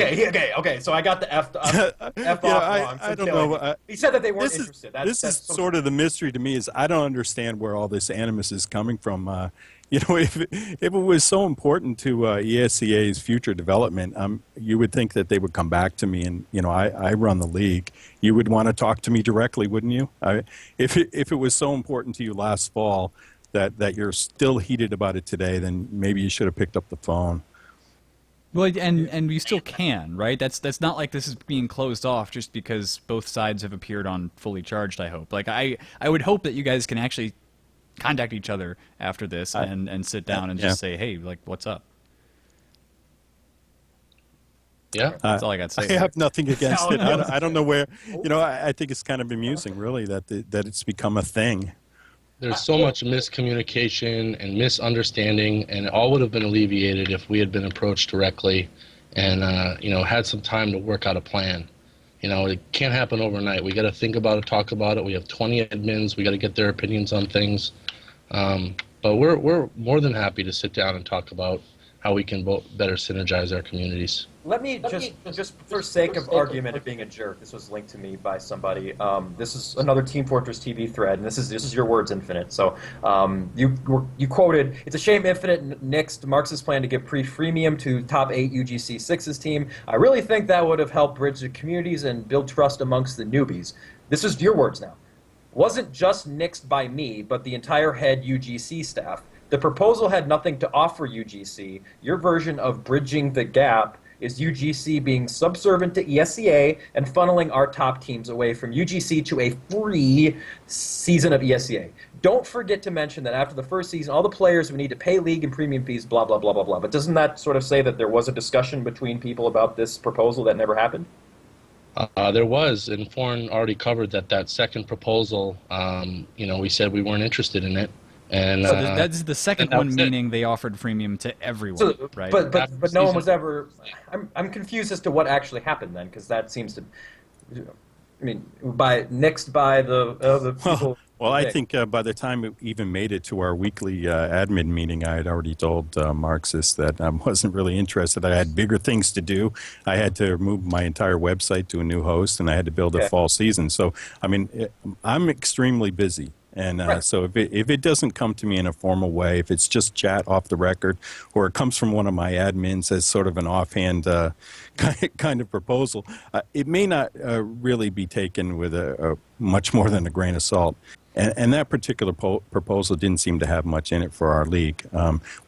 okay. So I got the F off
Yeah,
wrong. from
I don't
Killing.
know.
He said that they weren't
This
interested.
is sort of the mystery to me is I don't understand where all this animus is coming from. If it was so important to ESCA's future development, you would think that they would come back to me and, I run the league. You would want to talk to me directly, wouldn't you? If it was so important to you last fall that you're still heated about it today, then maybe you should have picked up the phone.
Well, and you still can, right? That's not like this is being closed off just because both sides have appeared on Fully Charged. I hope. Like I would hope that you guys can actually contact each other after this and sit down and just say, hey, like, what's up?
Yeah.
That's all I got to say.
I have nothing against it.
No.
I don't know where. I think it's kind of amusing, really, that it's become a thing.
There's so much miscommunication and misunderstanding, and it all would have been alleviated if we had been approached directly and, had some time to work out a plan. It can't happen overnight. We got to think about it, talk about it. We have 20 admins. We got to get their opinions on things. But we're more than happy to sit down and talk about how we can better synergize our communities.
Let me just for sake of argument of being a jerk, this was linked to me by somebody. This is another Team Fortress TV thread, and this is your words, Infinite. So you quoted, "It's a shame Infinite nixed Marx's plan to give pre-freemium to top 8 UGC 6's team. I really think that would have helped bridge the communities and build trust amongst the newbies." This is your words now. "Wasn't just nixed by me, but the entire head UGC staff. The proposal had nothing to offer UGC. Your version of bridging the gap is UGC being subservient to ESCA and funneling our top teams away from UGC to a free season of ESCA. Don't forget to mention that after the first season, all the players would need to pay league and premium fees, blah, blah, blah, blah, blah." But doesn't that sort of say that there was a discussion between people about this proposal that never happened?
There was, and Foreign already covered that second proposal. We said we weren't interested in it. And
So that's the second
that
one,
was it.
meaning they offered freemium to everyone,
So,
right?
but
After
no one
season-
was ever. I'm confused as to what actually happened then, because that seems to. I mean, nixed by the people.
Well, I think by the time it even made it to our weekly admin meeting, I had already told Marxist that I wasn't really interested. I had bigger things to do. I had to move my entire website to a new host, and I had to build a fall season. So, I mean, I'm extremely busy. And
Right.
so if it doesn't come to me in a formal way, if it's just chat off the record, or it comes from one of my admins as sort of an offhand kind of proposal, it may not really be taken with a much more than a grain of salt. And that particular proposal didn't seem to have much in it for our league.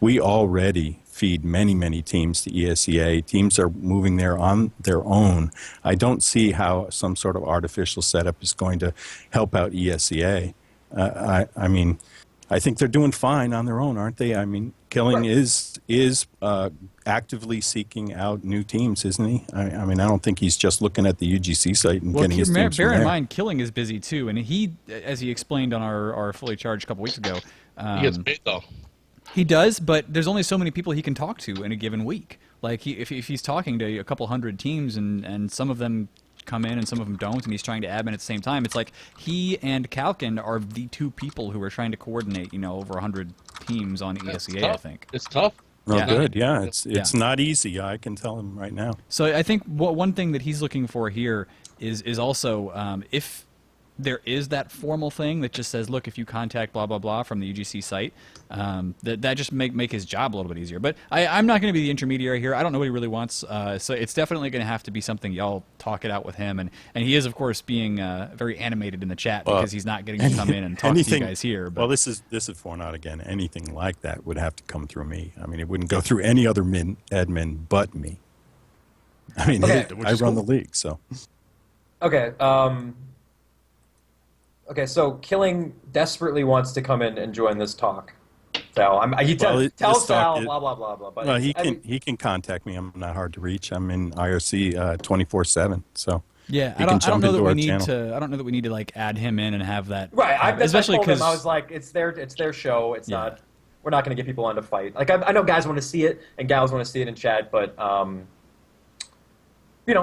We already feed many teams to ESCA. Teams are moving there on their own. I don't see how some sort of artificial setup is going to help out ESCA. I mean, I think they're doing fine on their own, aren't they? I mean, Killing
Right.
is actively seeking out new teams, isn't he? I mean, I don't think he's just looking at the UGC site and
Well,
getting his teams
bear
from
in
there.
mind, Killing is busy too, and he, as he explained on our Fully Charged a couple weeks ago,
He gets paid though.
he does, but there's only so many people he can talk to in a given week. Like if he's talking to a couple hundred teams and some of them come in and some of them don't, and he's trying to admin at the same time, it's like he and Kalkin are the two people who are trying to coordinate, over 100 teams on
It's
ESEA,
tough.
I think.
It's tough.
Oh,
Yeah.
good. Yeah, it's
Yeah.
not easy. I can tell him right now.
So I think one thing that he's looking for here is also if there is that formal thing that just says, look, if you contact blah blah blah from the UGC site, that just make his job a little bit easier. But I'm not going to be the intermediary here. I don't know what he really wants. So it's definitely going to have to be something y'all talk it out with him. And he is of course being very animated in the chat because he's not getting to come in and talk to you guys here. But
Well, this is Fornot again. Anything like that would have to come through me. I mean, it wouldn't go through any other admin but me. I mean,
Okay.
I run the league, so.
Okay. Okay. So Killing desperately wants to come in and join this talk. So tell
this
Sal
talk
blah blah blah blah. But
Well,
I mean,
he can contact me. I'm not hard to reach. I'm in IRC 24/7. So
yeah,
he
I
can
don't
jump
know that
into
we
our
need
channel.
to. I don't know that we need to like add him in and have that.
right. That's
especially
what I told him. I
because
was like, it's their show. It's
Yeah.
not. We're not going to get people on to fight. Like I know guys want to see it and gals want to see it in chat, but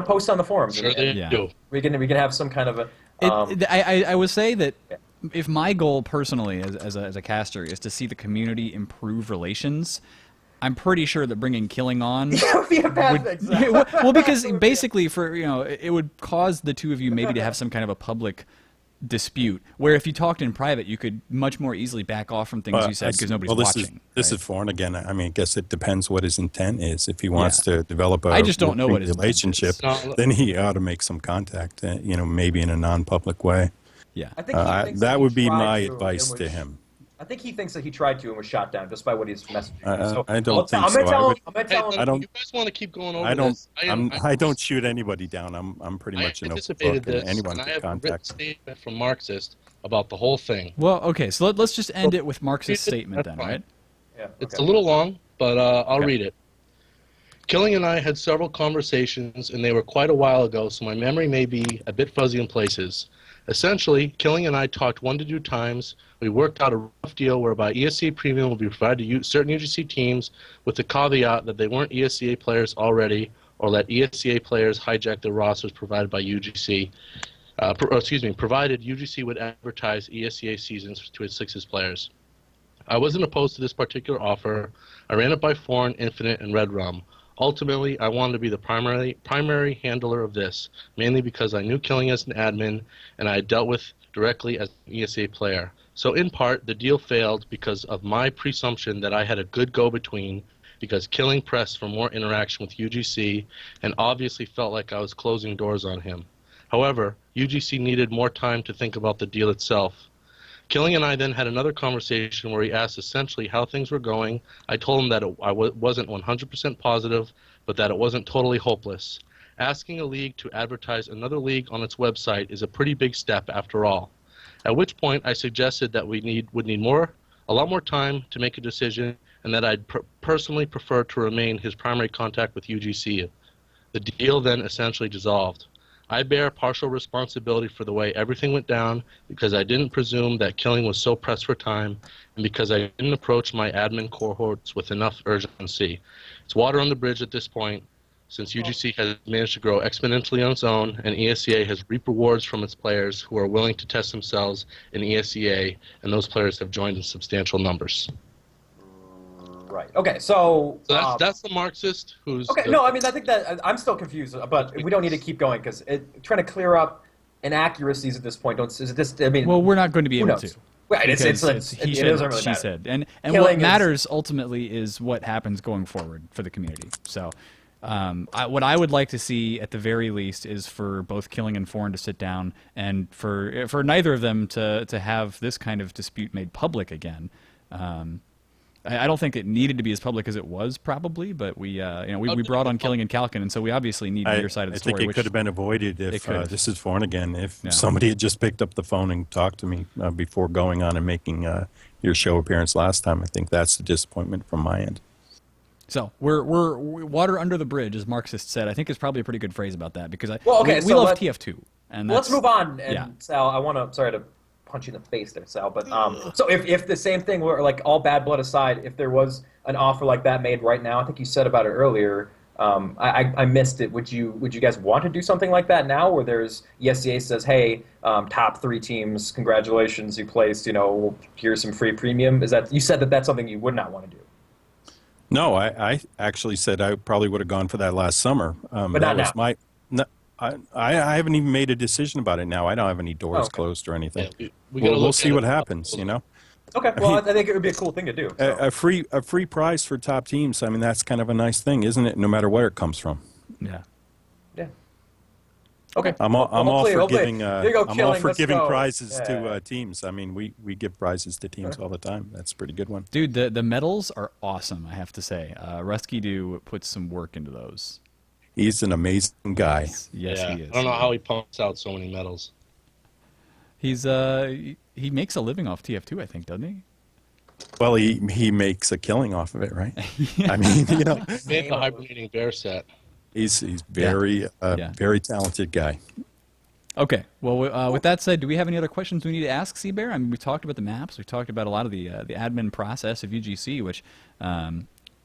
post on the forums.
Sure they
Yeah.
do.
We can have some kind of a.
I would say that if my goal personally as a caster is to see the community improve relations, I'm pretty sure that bringing Killing on
That would be a bad
would,
thing.
well, because basically it would cause the two of you maybe to have some kind of a public dispute where if you talked in private you could much more easily back off from things you said because nobody's watching.
This
right?
is foreign again. I mean, I guess it depends what his intent is. If he wants to develop a
I just don't know what his intent
relationship,
is.
No.
then he ought to make some contact. Maybe in a non-public way.
Yeah.
I think he thinks
That
he
would be
tried
my
to and
advice
was-
to him.
I think he thinks that he tried to and was shot down just by what he's messaging. So
I don't think
I'm
so.
gonna tell
I
him.
would-
I'm gonna tell him.
I don't-
You guys want to keep going over
I don't.
this?
I don't shoot anybody down. I'm pretty
I
much an open
anticipated
book, and
this,
anyone
and I
can
have a written
contact.
statement from Marxist about the whole thing.
Well, okay, so let's just end it with Marx's statement then,
That's fine.
right?
Yeah,
It's
okay.
a little long, but I'll
Okay.
read it. Killing and I had several conversations, and they were quite a while ago, so my memory may be a bit fuzzy in places. Essentially, Killing and I talked 1 to 2 times. We worked out a rough deal whereby ESCA Premium will be provided to certain UGC teams with the caveat that they weren't ESCA players already or let ESCA players hijack their rosters provided by UGC. Provided UGC would advertise ESCA seasons to its Sixes players. I wasn't opposed to this particular offer. I ran it by Foreign, Infinite, and Red Rum. Ultimately, I wanted to be the primary handler of this, mainly because I knew Killing as an admin, and I had dealt with directly as an ESA player. So in part, the deal failed because of my presumption that I had a good go-between, because Killing pressed for more interaction with UGC, and obviously felt like I was closing doors on him. However, UGC needed more time to think about the deal itself. Killing and I then had another conversation where he asked essentially how things were going. I told him that I wasn't 100% positive, but that it wasn't totally hopeless. Asking a league to advertise another league on its website is a pretty big step after all. At which point I suggested that we would need a lot more time to make a decision, and that I'd personally prefer to remain his primary contact with UGC. The deal then essentially dissolved. I bear partial responsibility for the way everything went down because I didn't presume that Killing was so pressed for time, and because I didn't approach my admin cohorts with enough urgency. It's water on the bridge at this point, since UGC has managed to grow exponentially on its own, and ESCA has reaped rewards from its players who are willing to test themselves in ESCA, and those players have joined in substantial numbers.
Right. Okay. So.
So that's the Marxist who's...
Okay. No, I mean, I think that I'm still confused, but we don't need to keep going because trying to clear up inaccuracies at this point. I mean,
Well, we're not going to be
who
able
knows?
to.
Right. It
Because he said,
doesn't really
she
matter.
said, and
Killing
what
is-
matters ultimately is what happens going forward for the community. So, what I would like to see at the very least is for both Killing and Foreign to sit down, and for neither of them to have this kind of dispute made public again. I don't think it needed to be as public as it was probably, but we we brought on Killing and Kalkin, and so we obviously need your side of the story.
I think it
which
could have been avoided if this is Forn again. If
Yeah.
somebody had just picked up the phone and talked to me before going on and making your show appearance last time, I think that's the disappointment from my end.
So we're water under the bridge, as Marxist said. I think is probably a pretty good phrase about that because we
so
love TF2, and
let's move on. And
yeah.
Sal, I want to sorry to punch you in the face there, Sal, but so if the same thing were like all bad blood aside, if there was an offer like that made right now, I think you said about it earlier. I missed it. Would you guys want to do something like that now, where there's ESEA says, hey, top 3 teams, congratulations, you placed. Here's some free premium. Is that you said that's something you would not want to do?
No, I actually said I probably would have gone for that last summer.
But
that
not
was
now.
I haven't even made a decision about it now. I don't have any doors
Okay.
closed or anything.
Yeah,
We'll see what happens,
Okay, well, I think it would be a cool thing to do. So.
A free prize for top teams. I mean, that's kind of a nice thing, isn't it? No matter where it comes from.
Yeah.
Yeah. Okay.
I'm all for giving.
There you go,
I'm all
Killing,
for
let's
giving
go.
prizes
Yeah.
to teams. I mean, we give prizes to teams all the time. That's a pretty good one.
Dude, the medals are awesome, I have to say. Rusky Doo puts some work into those.
He's an amazing guy.
Yes,
yeah,
he is.
I don't know how he pumps out so many medals.
He's he makes a living off TF2, I think, doesn't he?
Well, he makes a killing off of it, right? I mean,
Made the hibernating bear set.
he's very very talented guy.
Okay. Well, with that said, do we have any other questions we need to ask Seabear? I mean, we talked about the maps. We talked about a lot of the admin process of UGC, which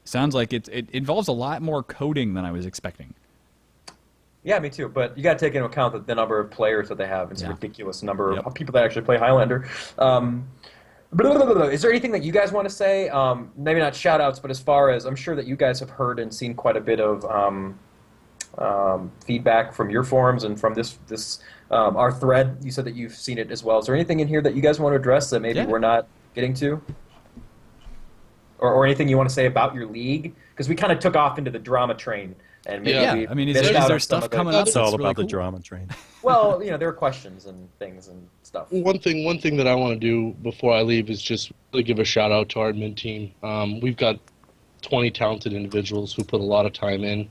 sounds like it involves a lot more coding than I was expecting.
Yeah, me too. But you got to take into account the number of players that they have. It's a
Yeah.
ridiculous number
Yep.
of people that actually play Highlander. Is there anything that you guys want to say? Maybe not shout-outs, but as far as I'm sure that you guys have heard and seen quite a bit of feedback from your forums and from this our thread. You said that you've seen it as well. Is there anything in here that you guys want to address that maybe
Yeah.
we're not getting to? Or anything you want to say about your league? Because we kind of took off into the drama train. And maybe
Yeah,
we
I mean, is
missed
there
out
there
on some
stuff
of the-
coming up?
It's
that's
all
really
about the
cool?
drama train.
Well, there are questions and things and stuff.
One thing that I want to do before I leave is just really give a shout out to our admin team. We've got 20 talented individuals who put a lot of time in,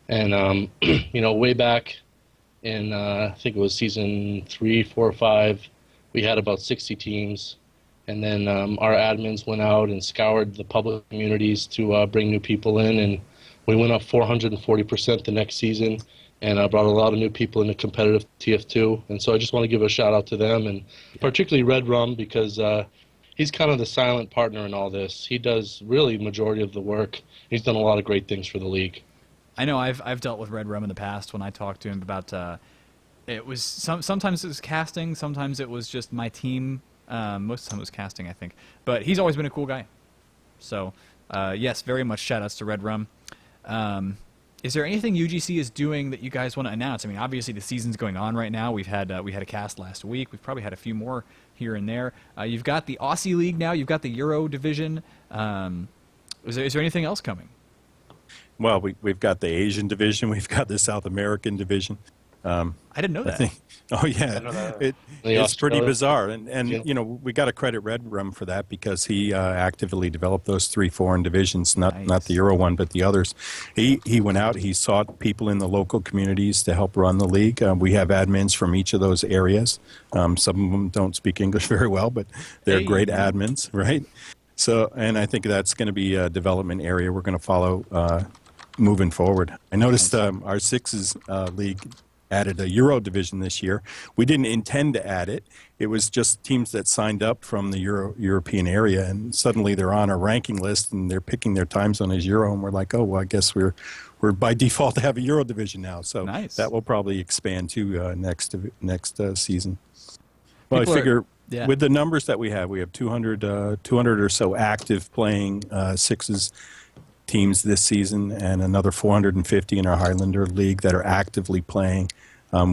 and way back in I think it was season 3, 4, 5, we had about 60 teams, and then our admins went out and scoured the public communities to bring new people in, and we went up 440% the next season. And I brought a lot of new people into competitive TF2. And so I just want to give a shout out to them, and particularly Red Rum, because he's kind of the silent partner in all this. He does really the majority of the work. He's done a lot of great things for the league.
I know I've dealt with Red Rum in the past when I talked to him about it was sometimes it was casting, sometimes it was just my team. Most of the time it was casting, I think. But he's always been a cool guy. So yes, very much shout outs to Red Rum. Is there anything UGC is doing that you guys want to announce? I mean, obviously the season's going on right now. We had a cast last week. We've probably had a few more here and there. You've got the Aussie League now. You've got the Euro division. Is there anything else coming?
Well, we've got the Asian division. We've got the South American division.
I didn't know
I
that.
think. Oh yeah,
know that.
it's pretty
Australia.
bizarre, and
Yeah.
we got to credit Red Rum for that because he actively developed those 3 foreign divisions, not
Nice.
the Euro one, but the others. He went out, he sought people in the local communities to help run the league. We have admins from each of those areas. Some of them don't speak English very well, but they're
Hey.
great admins, right? So, and I think that's going to be a development area we're going to follow moving forward. I noticed our Sixes league added a Euro division this year. We didn't intend to add it. It was just teams that signed up from the European area, and suddenly they're on our ranking list, and they're picking their time zone as Euro, and we're like, oh, well, I guess we're by default to have a Euro division now. So
Nice.
that will probably expand to next season. Well,
People
I figure
yeah.
with the numbers that we have 200 or so active playing Sixes teams this season, and another 450 in our Highlander League that are actively playing,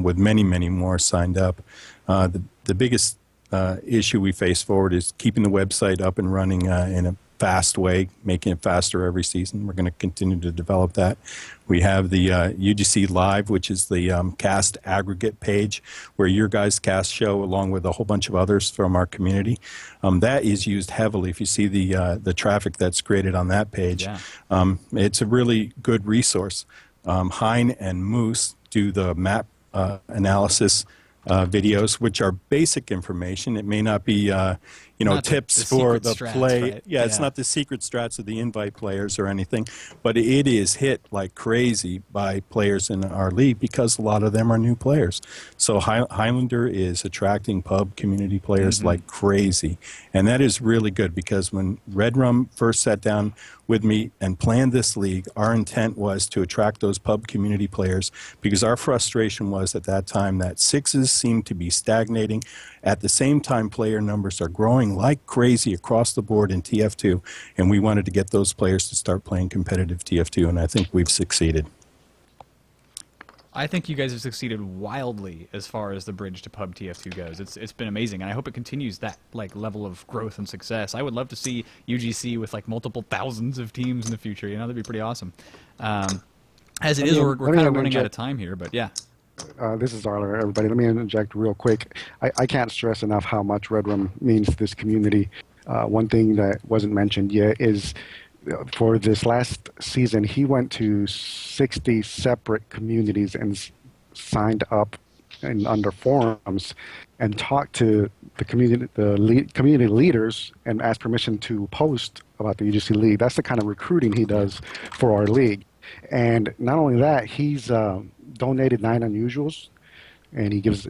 with many, many more signed up. The biggest issue we face forward is keeping the website up and running in fast way, making it faster every season. We're going to continue to develop that. We have the UGC Live, which is the cast aggregate page where your guys' cast show along with a whole bunch of others from our community. That is used heavily. If you see the traffic that's created on that page, it's a really good resource. Hein and Moose do the map analysis videos, which are basic information. It may not be,
Not
tips
the
for
secret
the
strats,
play.
right?
Yeah, it's not the secret strats of the invite players or anything, but it is hit like crazy by players in our league because a lot of them are new players. So Highlander is attracting pub community players like crazy, and that is really good because when Red Rum first sat down with me and planned this league, our intent was to attract those pub community players because our frustration was at that time that sixes seemed to be stagnating. At the same time, player numbers are growing like crazy across the board in TF2, and we wanted to get those players to start playing competitive TF2, and I think we've succeeded.
I think you guys have succeeded wildly as far as the bridge to pub TF2 goes. It's been amazing, and I hope it continues that level of growth and success. I would love to see UGC with multiple thousands of teams in the future. That'd be pretty awesome. As it is, we're kind of running out of time here, but yeah.
This is Arler, everybody. Let me interject real quick. I can't stress enough how much Red Rum means to this community. One thing that wasn't mentioned yet is for this last season, he went to 60 separate communities and signed up under forums and talked to the community leaders and asked permission to post about the UGC League. That's the kind of recruiting he does for our league. And not only that, he's donated 9 unusuals, and he gives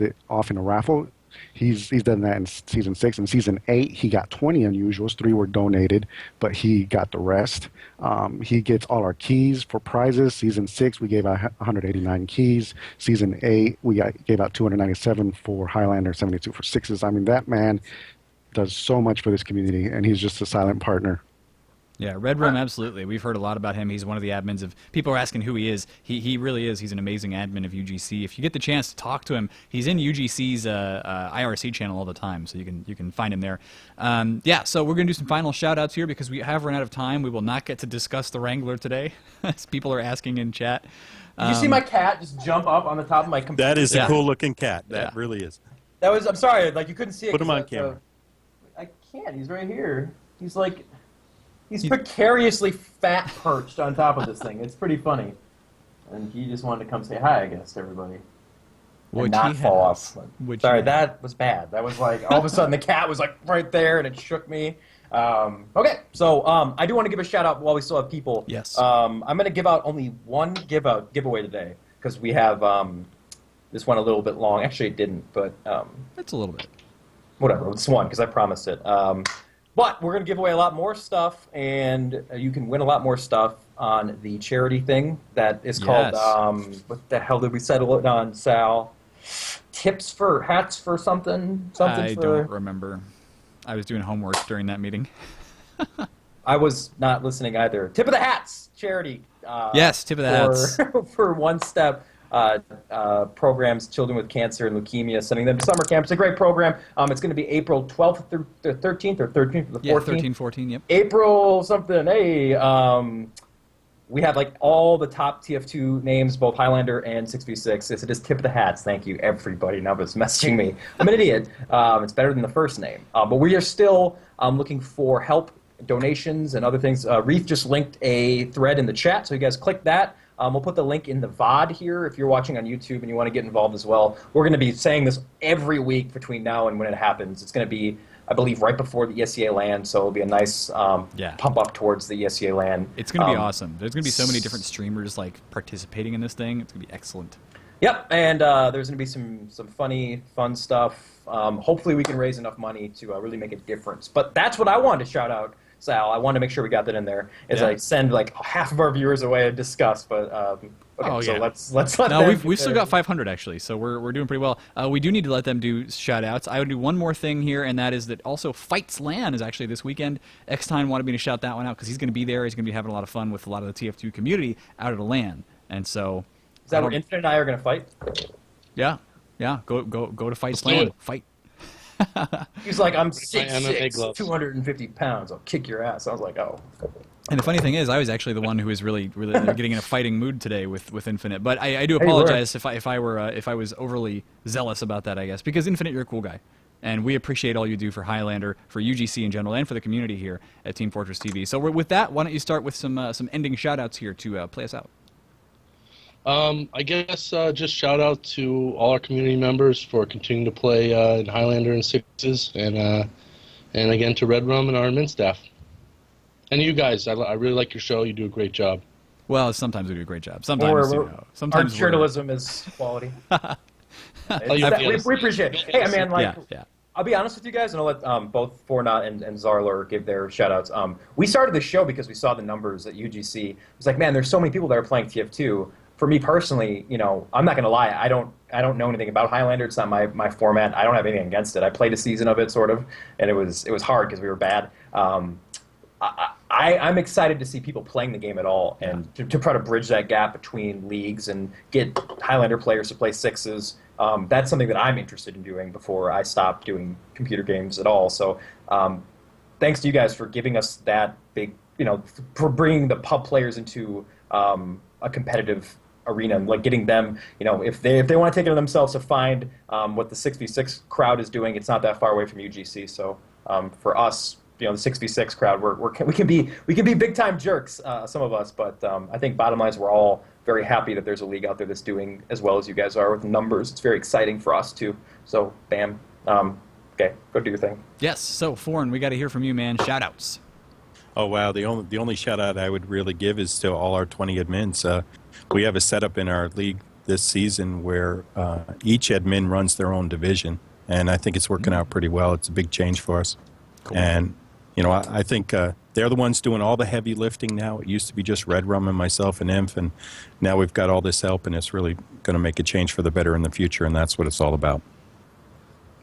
it off in a raffle. He's done that in season 6. In season 8, he got 20 unusuals. 3 were donated, but he got the rest. He gets all our keys for prizes. Season 6, we gave out 189 keys. Season 8, we gave out 297 for Highlander, 72 for sixes. I mean, that man does so much for this community, and he's just a silent partner.
Yeah, Red Rum, absolutely. We've heard a lot about him. He's one of the admins of, people are asking who he is. He really is. He's an amazing admin of UGC. If you get the chance to talk to him, he's in UGC's IRC channel all the time, so you can find him there. Yeah, so we're going to do some final shout-outs here because we have run out of time. We will not get to discuss the Wrangler today, as people are asking in chat.
Did you see my cat just jump up on the top of my computer?
That is a cool-looking cat. That really is.
That was, I'm sorry, you couldn't see it.
Put him on camera.
I can't. He's right here. He's precariously fat perched on top of this thing. It's pretty funny. And he just wanted to come say hi, I guess, to everybody. And not fall off. Sorry, that was bad. That was all of a sudden the cat was right there and it shook me. Okay, so I do want to give a shout out while we still have people.
Yes.
I'm going to give out only one giveaway today because we have this one a little bit long. Actually, it didn't, but
It's a little bit.
whatever. It's one because I promised it. But we're going to give away a lot more stuff, and you can win a lot more stuff on the charity thing that is called, what the hell did we settle it on, Sal? Hats for something?
I don't remember. I was doing homework during that meeting.
I was not listening either. Tip of the Hats charity.
Yes, Tip of the Hats.
For One Step. Programs children with cancer and leukemia, sending them to summer camp. It's a great program. It's going to be April 12th through the 13th or 13th to the 14th.
Yeah, 13, 14, yep.
April something. Hey, we have all the top TF2 names, both Highlander and 6v6. It is Tip of the Hats. Thank you, everybody. Now it's messaging me. I'm an idiot. It's better than the first name. But we are still looking for help, donations, and other things. Reef just linked a thread in the chat, so you guys click that. We'll put the link in the VOD here if you're watching on YouTube and you want to get involved as well. We're going to be saying this every week between now and when it happens. It's going to be, I believe, right before the ESEA LAN, so it'll be a nice pump up towards the ESEA LAN.
It's going to be awesome. There's going to be so many different streamers participating in this thing. It's going to be excellent.
Yep, and there's going to be some fun stuff. Hopefully we can raise enough money to really make a difference. But that's what I wanted to shout out, Sal. I wanted to make sure we got that in there. As I send half of our viewers away to discuss, but okay, so let's let
No,
them
we've still got 500 actually, so we're doing pretty well. We do need to let them do shout outs. I would do one more thing here, and that is that also Fights LAN is actually this weekend. X-Time wanted me to shout that one out because he's going to be there. He's going to be having a lot of fun with a lot of the TF2 community out at a LAN, and so.
Is that where Infinite and I are going to fight?
Yeah. Go to Fights
Let's do
LAN.
it.
Fight.
He's like, I'm
MMA
6'6",
gloves.
250 pounds. I'll kick your ass. I was like, oh.
And the funny thing is, I was actually the one who was really getting in a fighting mood today with Infinite. But I do
Hey, you were.
apologize if I was overly zealous about that, I guess, because Infinite, you're a cool guy, and we appreciate all you do for Highlander, for UGC in general, and for the community here at Team Fortress TV. So with that, why don't you start with some ending shout-outs here to play us out?
I guess just shout out to all our community members for continuing to play in Highlander and Sixes, and again to Red Rum and our admin staff. And you guys, I really like your show. You do a great job.
Well, sometimes we do a great job. Sometimes,
Our
sometimes
journalism is quality.
you
We appreciate it. Hey, man, like,
yeah.
I'll be honest with you guys, and I'll let both Fornot and Zarlor give their shout-outs. We started the show because we saw the numbers at UGC. It was like, man, there's so many people that are playing TF2. For me personally, I'm not going to lie. I don't know anything about Highlander. It's not my format. I don't have anything against it. I played a season of it, sort of, and it was hard because we were bad. I'm excited to see people playing the game at all, and to try to bridge that gap between leagues and get Highlander players to play Sixes. That's something that I'm interested in doing before I stop doing computer games at all. So thanks to you guys for giving us that big, for bringing the pub players into a competitive arena, and like getting them, if they want to take it on themselves to find what the 6v6 crowd is doing, it's not that far away from UGC. So for us, the 6v6 crowd, we can be big time jerks, some of us, but I think bottom line is we're all very happy that there's a league out there that's doing as well as you guys are with numbers. It's very exciting for us too. So bam, okay, go do your thing.
Yes. So Foreign, we got to hear from you, man. Shout outs.
Oh wow! The only shout out I would really give is to all our 20 admins. We have a setup in our league this season where each admin runs their own division, and I think it's working out pretty well. It's a big change for us.
Cool.
And I think they're the ones doing all the heavy lifting now. It used to be just Red Rum and myself and Inf, and now we've got all this help, and it's really going to make a change for the better in the future, and that's what it's all about.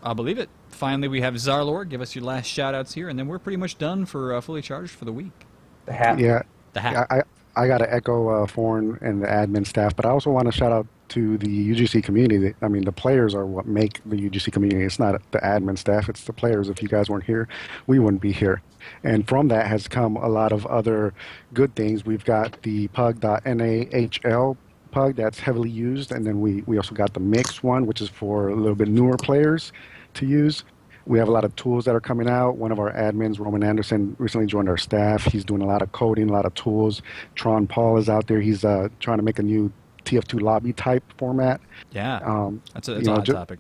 I'll believe it. Finally, we have Zarlor. Give us your last shout-outs here, and then we're pretty much done for Fully Charged for the week.
The hat.
Yeah,
The hat.
I got to echo Foreign and the admin staff, but I also want to shout out to the UGC community. I mean, the players are what make the UGC community. It's not the admin staff, it's the players. If you guys weren't here, we wouldn't be here. And from that has come a lot of other good things. We've got the pug.nahl pug that's heavily used, and then we also got the mix one, which is for a little bit newer players to use. We have a lot of tools that are coming out. One of our admins, Roman Anderson, recently joined our staff. He's doing a lot of coding, a lot of tools. Tron Paul is out there. He's trying to make a new TF2 lobby type format.
Yeah. That's a hot topic.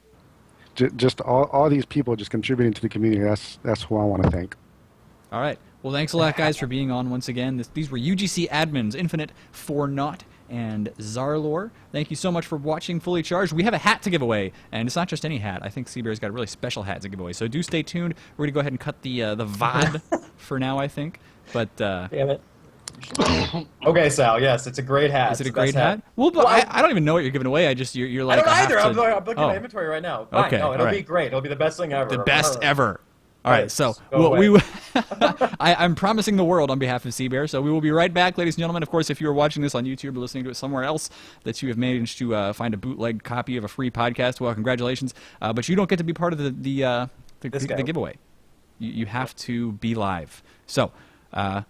Just all these people just contributing to the community. That's who I want to thank.
All right. Well, thanks a lot, guys, for being on once again. These were UGC admins, Infinite, Fornot, and Zarlor. Thank you so much for watching Fully Charged. We have a hat to give away, and it's not just any hat. I think Seabear's got a really special hat to give away. So do stay tuned. We're going to go ahead and cut the VOD for now, I think. But
Damn it. Okay, Sal. Yes, it's a great hat.
is it a
It's the best
great hat? Well, but I don't even know what you're giving away. You're like,
I don't
I have
either.
to-
I'm looking at my inventory right now. Fine.
Okay,
No, it'll
all
be
right.
great. It'll be the best thing ever.
The best ever. All right, so
Go
I'm promising the world on behalf of Seabear. So we will be right back, ladies and gentlemen. Of course, if you are watching this on YouTube or listening to it somewhere else that you have managed to find a bootleg copy of a free podcast, well, congratulations. But you don't get to be part of the giveaway. You have to be live. So come.